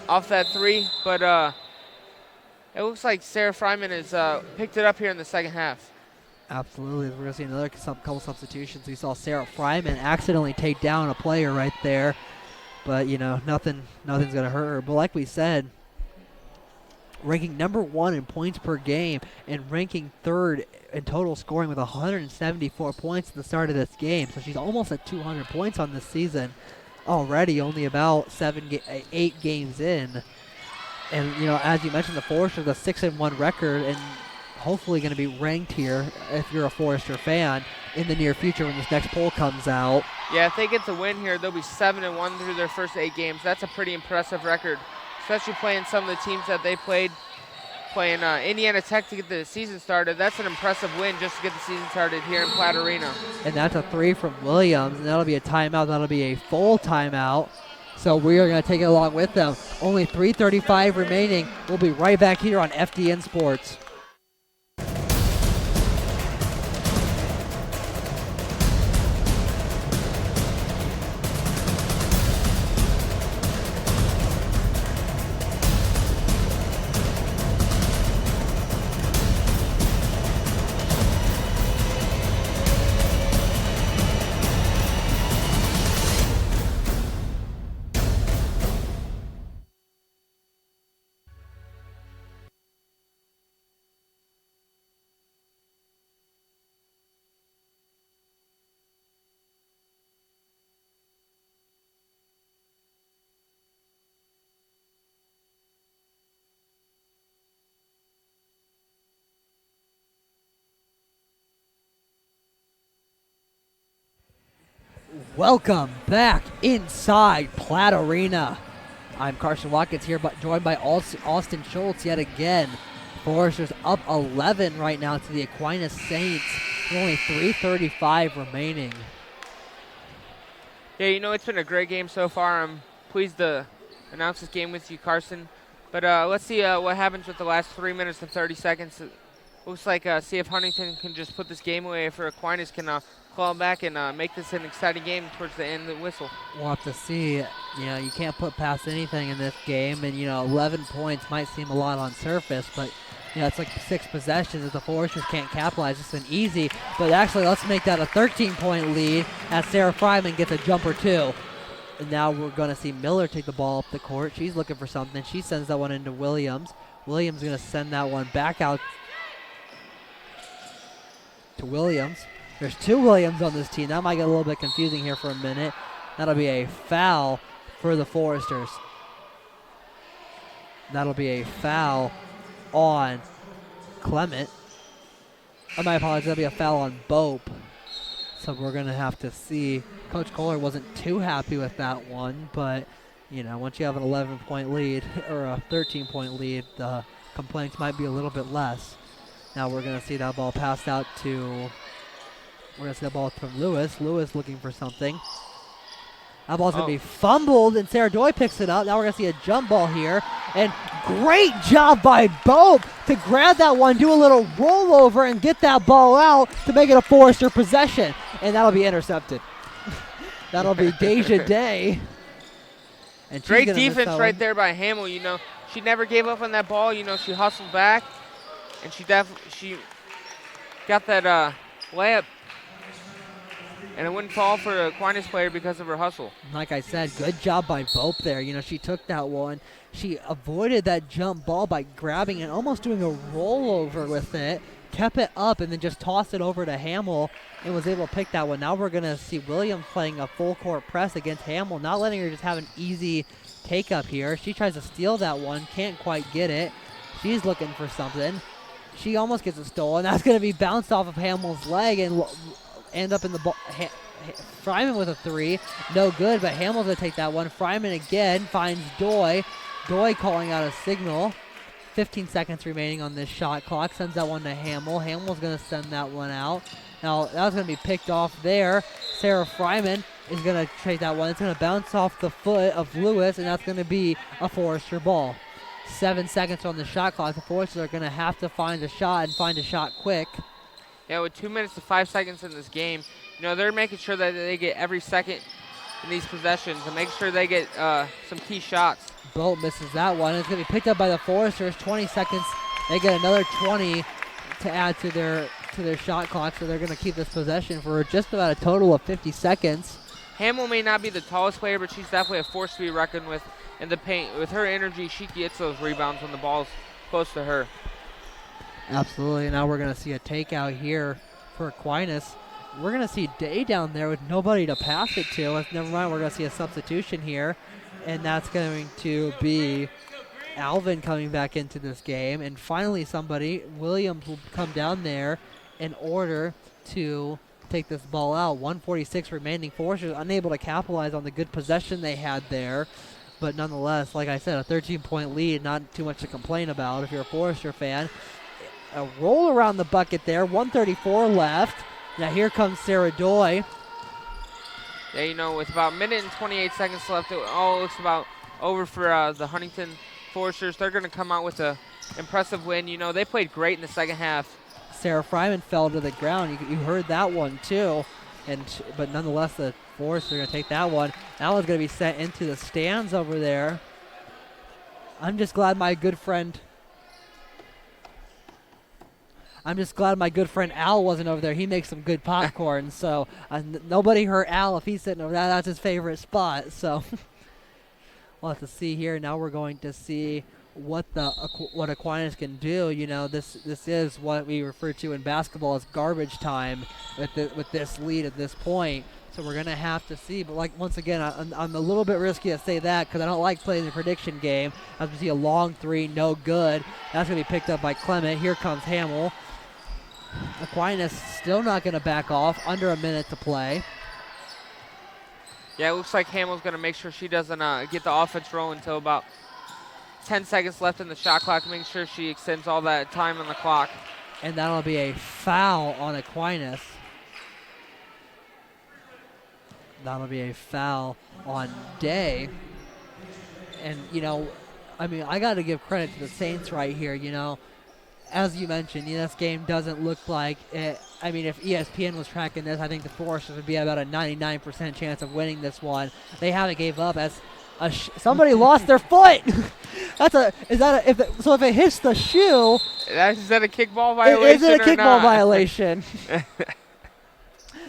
off that three, but it looks like Sarah Fryman has picked it up here in the second half. Absolutely. We're going to see another couple substitutions. We saw Sarah Fryman accidentally take down a player right there, but, you know, nothing's going to hurt her. But like we said, ranking number one in points per game and ranking third in total scoring with 174 points at the start of this game. So she's almost at 200 points on this season already, only about 8 games in. And, you know, as you mentioned, the Foresters, a 6-1 record, and hopefully going to be ranked here, if you're a Forester fan, in the near future when this next poll comes out. Yeah, if they get the win here, they'll be 7-1 through their first 8 games. That's a pretty impressive record, especially playing some of the teams that they played. Playing Indiana Tech to get the season started. That's an impressive win just to get the season started here in Platt Arena. And that's a three from Williams, and that'll be a timeout. That'll be a full timeout. So we are going to take it along with them. Only 3:35 remaining. We'll be right back here on FDN Sports. Welcome back inside Platt Arena. I'm Carson Watkins here, but joined by Austin Schultz yet again. Foresters up 11 right now to the Aquinas Saints. With only 3:35 remaining. Yeah, you know, it's been a great game so far. I'm pleased to announce this game with you, Carson. But let's see what happens with the last 3 minutes and 30 seconds. It looks like see if Huntington can just put this game away, if Aquinas can claw back and make this an exciting game towards the end of the whistle. We'll have to see. You know, you can't put past anything in this game, and, you know, 11 points might seem a lot on surface, but, you know, it's like 6 possessions that the Foresters can't capitalize. It's an easy, but actually let's make that a 13-point lead as Sarah Fryman gets a jumper too. And now we're going to see Miller take the ball up the court. She's looking for something. She sends that one into Williams. Williams going to send that one back out to Williams. There's 2 Williams on this team. That might get a little bit confusing here for a minute. That'll be a foul for the Foresters. That'll be a foul on Clement. My apologies, that'll be a foul on Bope. So we're going to have to see. Coach Kohler wasn't too happy with that one, but, you know, once you have an 11-point lead or a 13-point lead, the complaints might be a little bit less. Now we're going to see that ball passed out to We're going to see the ball from Lewis. Lewis looking for something. That ball's going to be fumbled, and Sarah Doy picks it up. Now we're going to see a jump ball here. And great job by both to grab that one, do a little rollover, and get that ball out to make it a Forrester possession. And that'll be intercepted. That'll be Deja Day. And great defense right there by Hamill. You know, she never gave up on that ball. You know, she hustled back, and she got that layup. And it wouldn't fall for a Aquinas player because of her hustle. Like I said, good job by Bope there. You know, she took that one. She avoided that jump ball by grabbing it, almost doing a rollover with it, kept it up, and then just tossed it over to Hamill and was able to pick that one. Now we're going to see Williams playing a full court press against Hamill, not letting her just have an easy take up here. She tries to steal that one, can't quite get it. She's looking for something. She almost gets it stolen. That's going to be bounced off of Hamill's leg and end up in the ball. Fryman with a three. No good, but Hamill's going to take that one. Fryman again finds Doy. Doy calling out a signal. 15 seconds remaining on this shot clock. Sends that one to Hamill. Hamill's going to send that one out. Now, that was going to be picked off there. Sarah Fryman is going to take that one. It's going to bounce off the foot of Lewis, and that's going to be a Forrester ball. 7 seconds on the shot clock. The Foresters are going to have to find a shot and find a shot quick. Yeah, with 2 minutes to 5 seconds in this game, you know, they're making sure that they get every second in these possessions and make sure they get some key shots. Bolt misses that one. It's going to be picked up by the Foresters. 20 seconds. They get another 20 to add to their shot clock, so they're going to keep this possession for just about a total of 50 seconds. Hamill may not be the tallest player, but she's definitely a force to be reckoned with in the paint. With her energy, she gets those rebounds when the ball's close to her. Absolutely. Now we're going to see a takeout here for Aquinas. We're going to see Day down there with nobody to pass it to. Never mind, we're going to see a substitution here, and that's going to be Alvin coming back into this game. And finally somebody, Williams, will come down there in order to take this ball out. 1:46 remaining. Foresters unable to capitalize on the good possession they had there. But nonetheless, like I said, a 13-point lead, not too much to complain about if you're a Forester fan. A roll around the bucket there, 1:34 left. Now here comes Sarah Doy. Yeah, you know, with about a minute and 28 seconds left, it all looks about over for the Huntington Foresters. They're going to come out with an impressive win. You know, they played great in the second half. Sarah Fryman fell to the ground. You heard that one too. But nonetheless, the Foresters are going to take that one. That one's going to be sent into the stands over there. I'm just glad my good friend Al wasn't over there. He makes some good popcorn. So nobody hurt Al if he's sitting over there. That's his favorite spot. So we'll have to see here. Now we're going to see what Aquinas can do. You know, this is what we refer to in basketball as garbage time with this lead at this point. So we're going to have to see. But like once again, I'm a little bit risky to say that because I don't like playing the prediction game. As we see a long three, no good. That's going to be picked up by Clement. Here comes Hamill. Aquinas still not going to back off. Under a minute to play. Yeah, it looks like Hamill's going to make sure she doesn't get the offense rolling until about 10 seconds left in the shot clock, making sure she extends all that time on the clock. And that'll be a foul on Aquinas. That'll be a foul on Day. And, you know, I mean, I got to give credit to the Saints right here, you know. As you mentioned, this game doesn't look like it. I mean, if ESPN was tracking this, I think the Foresters would be about a 99% chance of winning this one. They haven't gave up as somebody lost their foot. So if it hits the shoe, is that a kickball violation? Is it a kickball violation?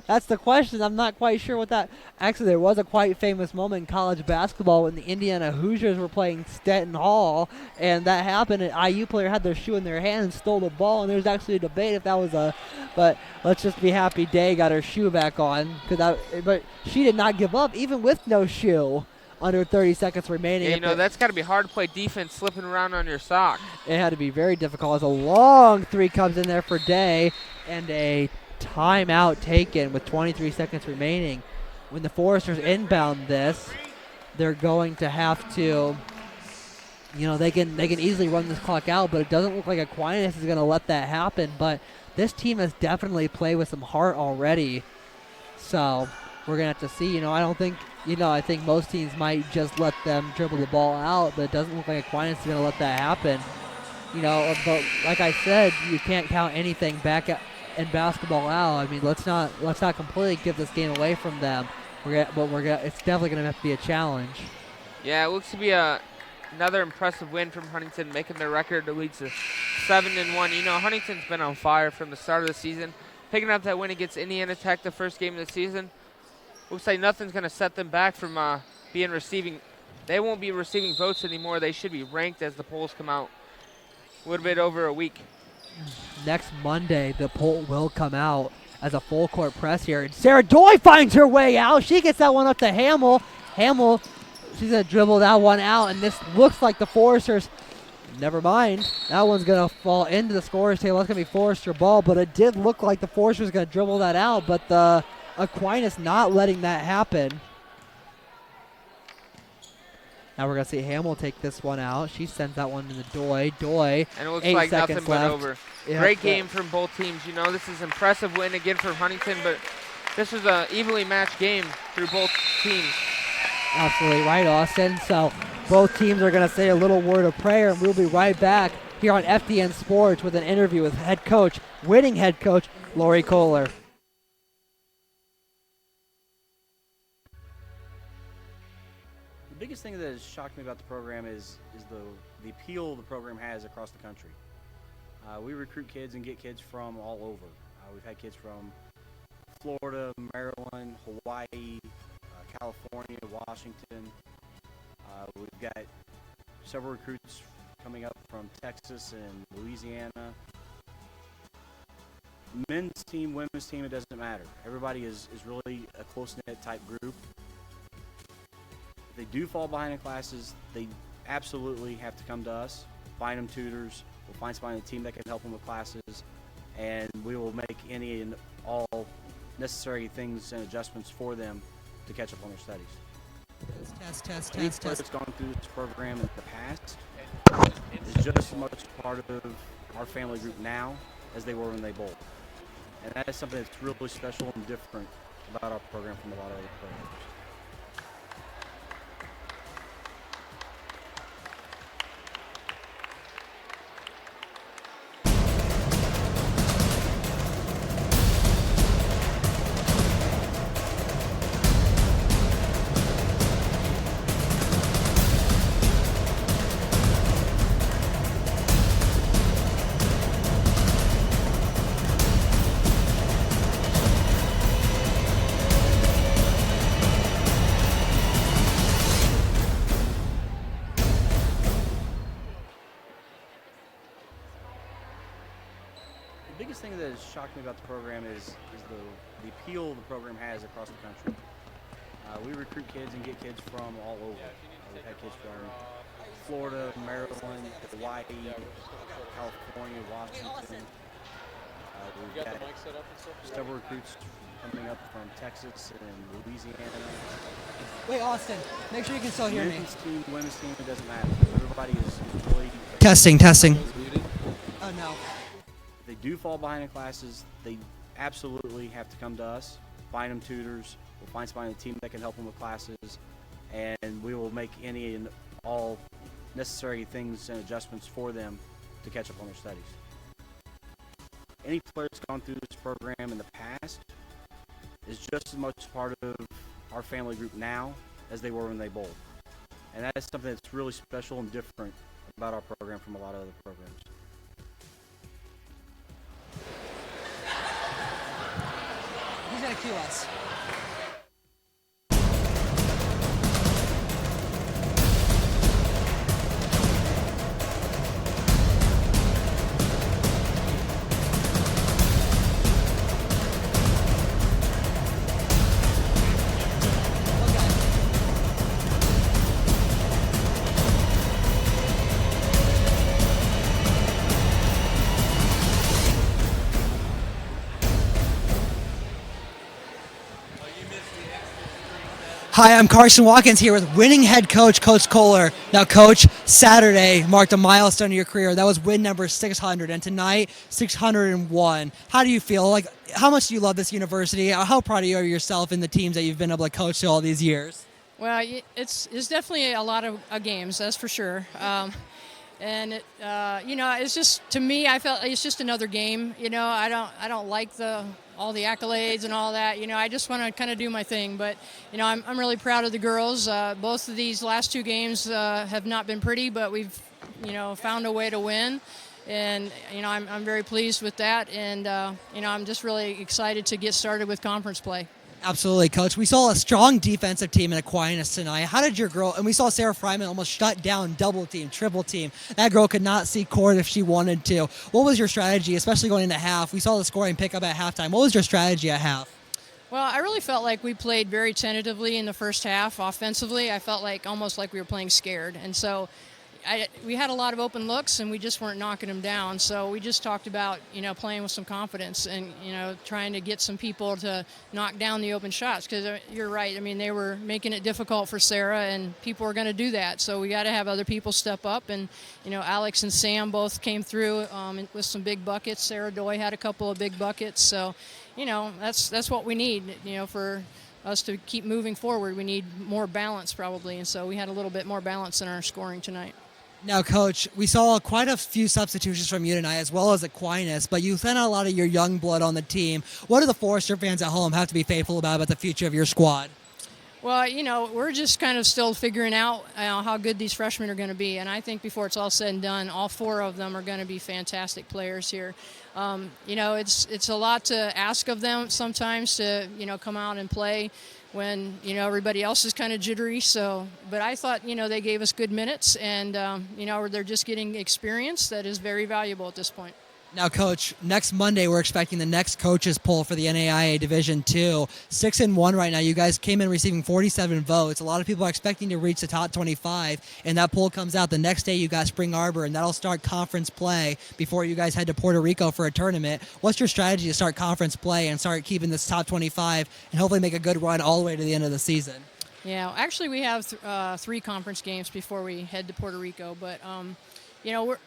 That's the question. I'm not quite sure what that. Actually, there was a quite famous moment in college basketball when the Indiana Hoosiers were playing Stetton Hall, and that happened. An IU player had their shoe in their hand and stole the ball, and there was actually a debate if that was a. But let's just be happy Day got her shoe back on, but she did not give up even with no shoe. Under 30 seconds remaining. Yeah, you know, that's got to be hard to play defense slipping around on your sock. It had to be very difficult as a long three comes in there for Day, and a timeout taken with 23 seconds remaining. When the Foresters inbound this, they're going to have to they can easily run this clock out, but it doesn't look like Aquinas is going to let that happen. But this team has definitely played with some heart already. So we're going to have to see. I don't think, I think most teams might just let them dribble the ball out, but it doesn't look like Aquinas is going to let that happen. But like I said, you can't count anything back in basketball out. I mean, let's not completely give this game away from them. It's definitely going to have to be a challenge. Yeah, it looks to be another impressive win from Huntington, making their record that leads to 7-1. Huntington's been on fire from the start of the season. Picking up that win against Indiana Tech the first game of the season. Looks like nothing's going to set them back from being receiving. They won't be receiving votes anymore. They should be ranked as the polls come out a little bit over a week. Next Monday, the poll will come out as a full court press here. And Sarah Doy finds her way out. She gets that one up to Hamill. Hamill, she's going to dribble that one out. And this looks like the Foresters. Never mind. That one's going to fall into the scorer's table. That's going to be Forester ball. But it did look like the Foresters going to dribble that out. But the Aquinas not letting that happen. Now we're going to see Hamill take this one out. She sends that one to the Doy. And it looks 8 like seconds nothing but left. over. Yeah, Great game from both teams. This is an impressive win again for Huntington, but this was an evenly matched game through both teams. Absolutely right, Austin. So both teams are going to say a little word of prayer, and we'll be right back here on FDN Sports with an interview with winning head coach, Lori Kohler. The biggest thing that has shocked me about the program is the appeal the program has across the country. We recruit kids and get kids from all over. We've had kids from Florida, Maryland, Hawaii, California, Washington. We've got several recruits coming up from Texas and Louisiana. Men's team, women's team, it doesn't matter. Everybody is really a close-knit type group. If they do fall behind in classes, they absolutely have to come to us, find them tutors. We'll find somebody on the team that can help them with classes, and we will make any and all necessary things and adjustments for them to catch up on their studies. Any player that's gone through this program in the past is just as much part of our family group now as they were when they bowled. And that is something that's really special and different about our program from a lot of other programs. The biggest thing that has shocked me about the program is the appeal the program has across the country. We recruit kids and get kids from all over. We've had kids from Florida, Maryland, Hawaii, California, Washington. We've got several recruits coming up from Texas and Louisiana. Wait, Austin, make sure you can still hear me. Men's team, women's team, it doesn't matter. Everybody is really... Testing. Oh, no. If they do fall behind in classes, they absolutely have to come to us, find them tutors. We'll find somebody on the team that can help them with classes, and we will make any and all necessary things and adjustments for them to catch up on their studies. Any player that's gone through this program in the past is just as much part of our family group now as they were when they bowled. And that is something that's really special and different about our program from a lot of other programs. Who's going to cue us? Hi, I'm Carson Watkins here with winning head coach, Coach Kohler. Now, Coach, Saturday marked a milestone in your career. That was win number 600, and tonight, 601. How do you feel? Like, how much do you love this university? How proud are you of yourself and the teams that you've been able to coach through all these years? Well, it's definitely a lot of games, that's for sure. And it, it's just, to me, I felt it's just another game. I don't like all the accolades and all that. I just want to kind of do my thing. But I'm really proud of the girls. Both of these last two games have not been pretty, but we've found a way to win. And I'm very pleased with that. And I'm just really excited to get started with conference play. Absolutely, Coach. We saw a strong defensive team in Aquinas tonight. How did your girl, and we saw Sarah Fryman almost shut down double team, triple team. That girl could not see court if she wanted to. What was your strategy, especially going into half? We saw the scoring pick up at halftime. What was your strategy at half? Well, I really felt like we played very tentatively in the first half. Offensively, I felt like almost like we were playing scared. And so we had a lot of open looks, and we just weren't knocking them down. So we just talked about, playing with some confidence and, trying to get some people to knock down the open shots. Because you're right. I mean, they were making it difficult for Sarah, and people were going to do that. So we got to have other people step up. And, Alex and Sam both came through with some big buckets. Sarah Doy had a couple of big buckets. So, that's what we need, for us to keep moving forward. We need more balance probably. And so we had a little bit more balance in our scoring tonight. Now, Coach, we saw quite a few substitutions from you tonight, as well as Aquinas, but you sent out a lot of your young blood on the team. What do the Forester fans at home have to be faithful about the future of your squad? Well, we're just kind of still figuring out how good these freshmen are going to be, and I think before it's all said and done, all four of them are going to be fantastic players here. It's a lot to ask of them sometimes to, come out and play when, everybody else is kind of jittery. But I thought, they gave us good minutes, and, they're just getting experience that is very valuable at this point. Now, Coach, next Monday we're expecting the next coaches poll for the NAIA Division II. 6-1 right now. You guys came in receiving 47 votes. A lot of people are expecting to reach the top 25, and that poll comes out the next day. You got Spring Arbor, and that'll start conference play before you guys head to Puerto Rico for a tournament. What's your strategy to start conference play and start keeping this top 25 and hopefully make a good run all the way to the end of the season? Yeah, actually we have 3 conference games before we head to Puerto Rico, but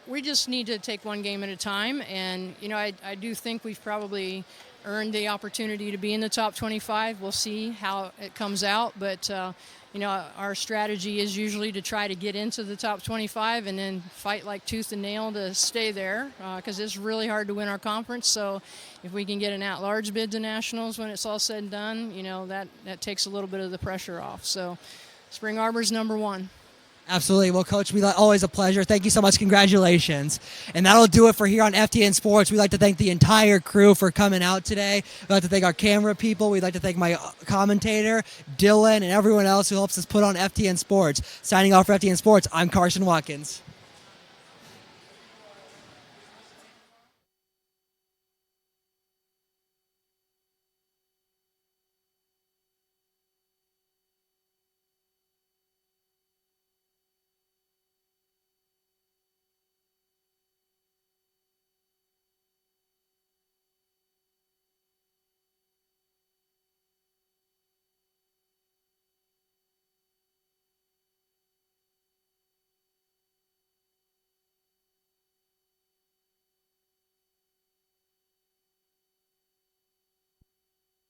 we just need to take one game at a time, and I do think we've probably earned the opportunity to be in the top 25. We'll see how it comes out, but our strategy is usually to try to get into the top 25 and then fight like tooth and nail to stay there, because it's really hard to win our conference. So if we can get an at-large bid to nationals when it's all said and done, that takes a little bit of the pressure off. So Spring Arbor's number 1. Absolutely. Well, Coach, always a pleasure. Thank you so much. Congratulations. And that'll do it for here on FDN Sports. We'd like to thank the entire crew for coming out today. We'd like to thank our camera people. We'd like to thank my commentator, Dylan, and everyone else who helps us put on FDN Sports. Signing off for FDN Sports, I'm Carson Watkins.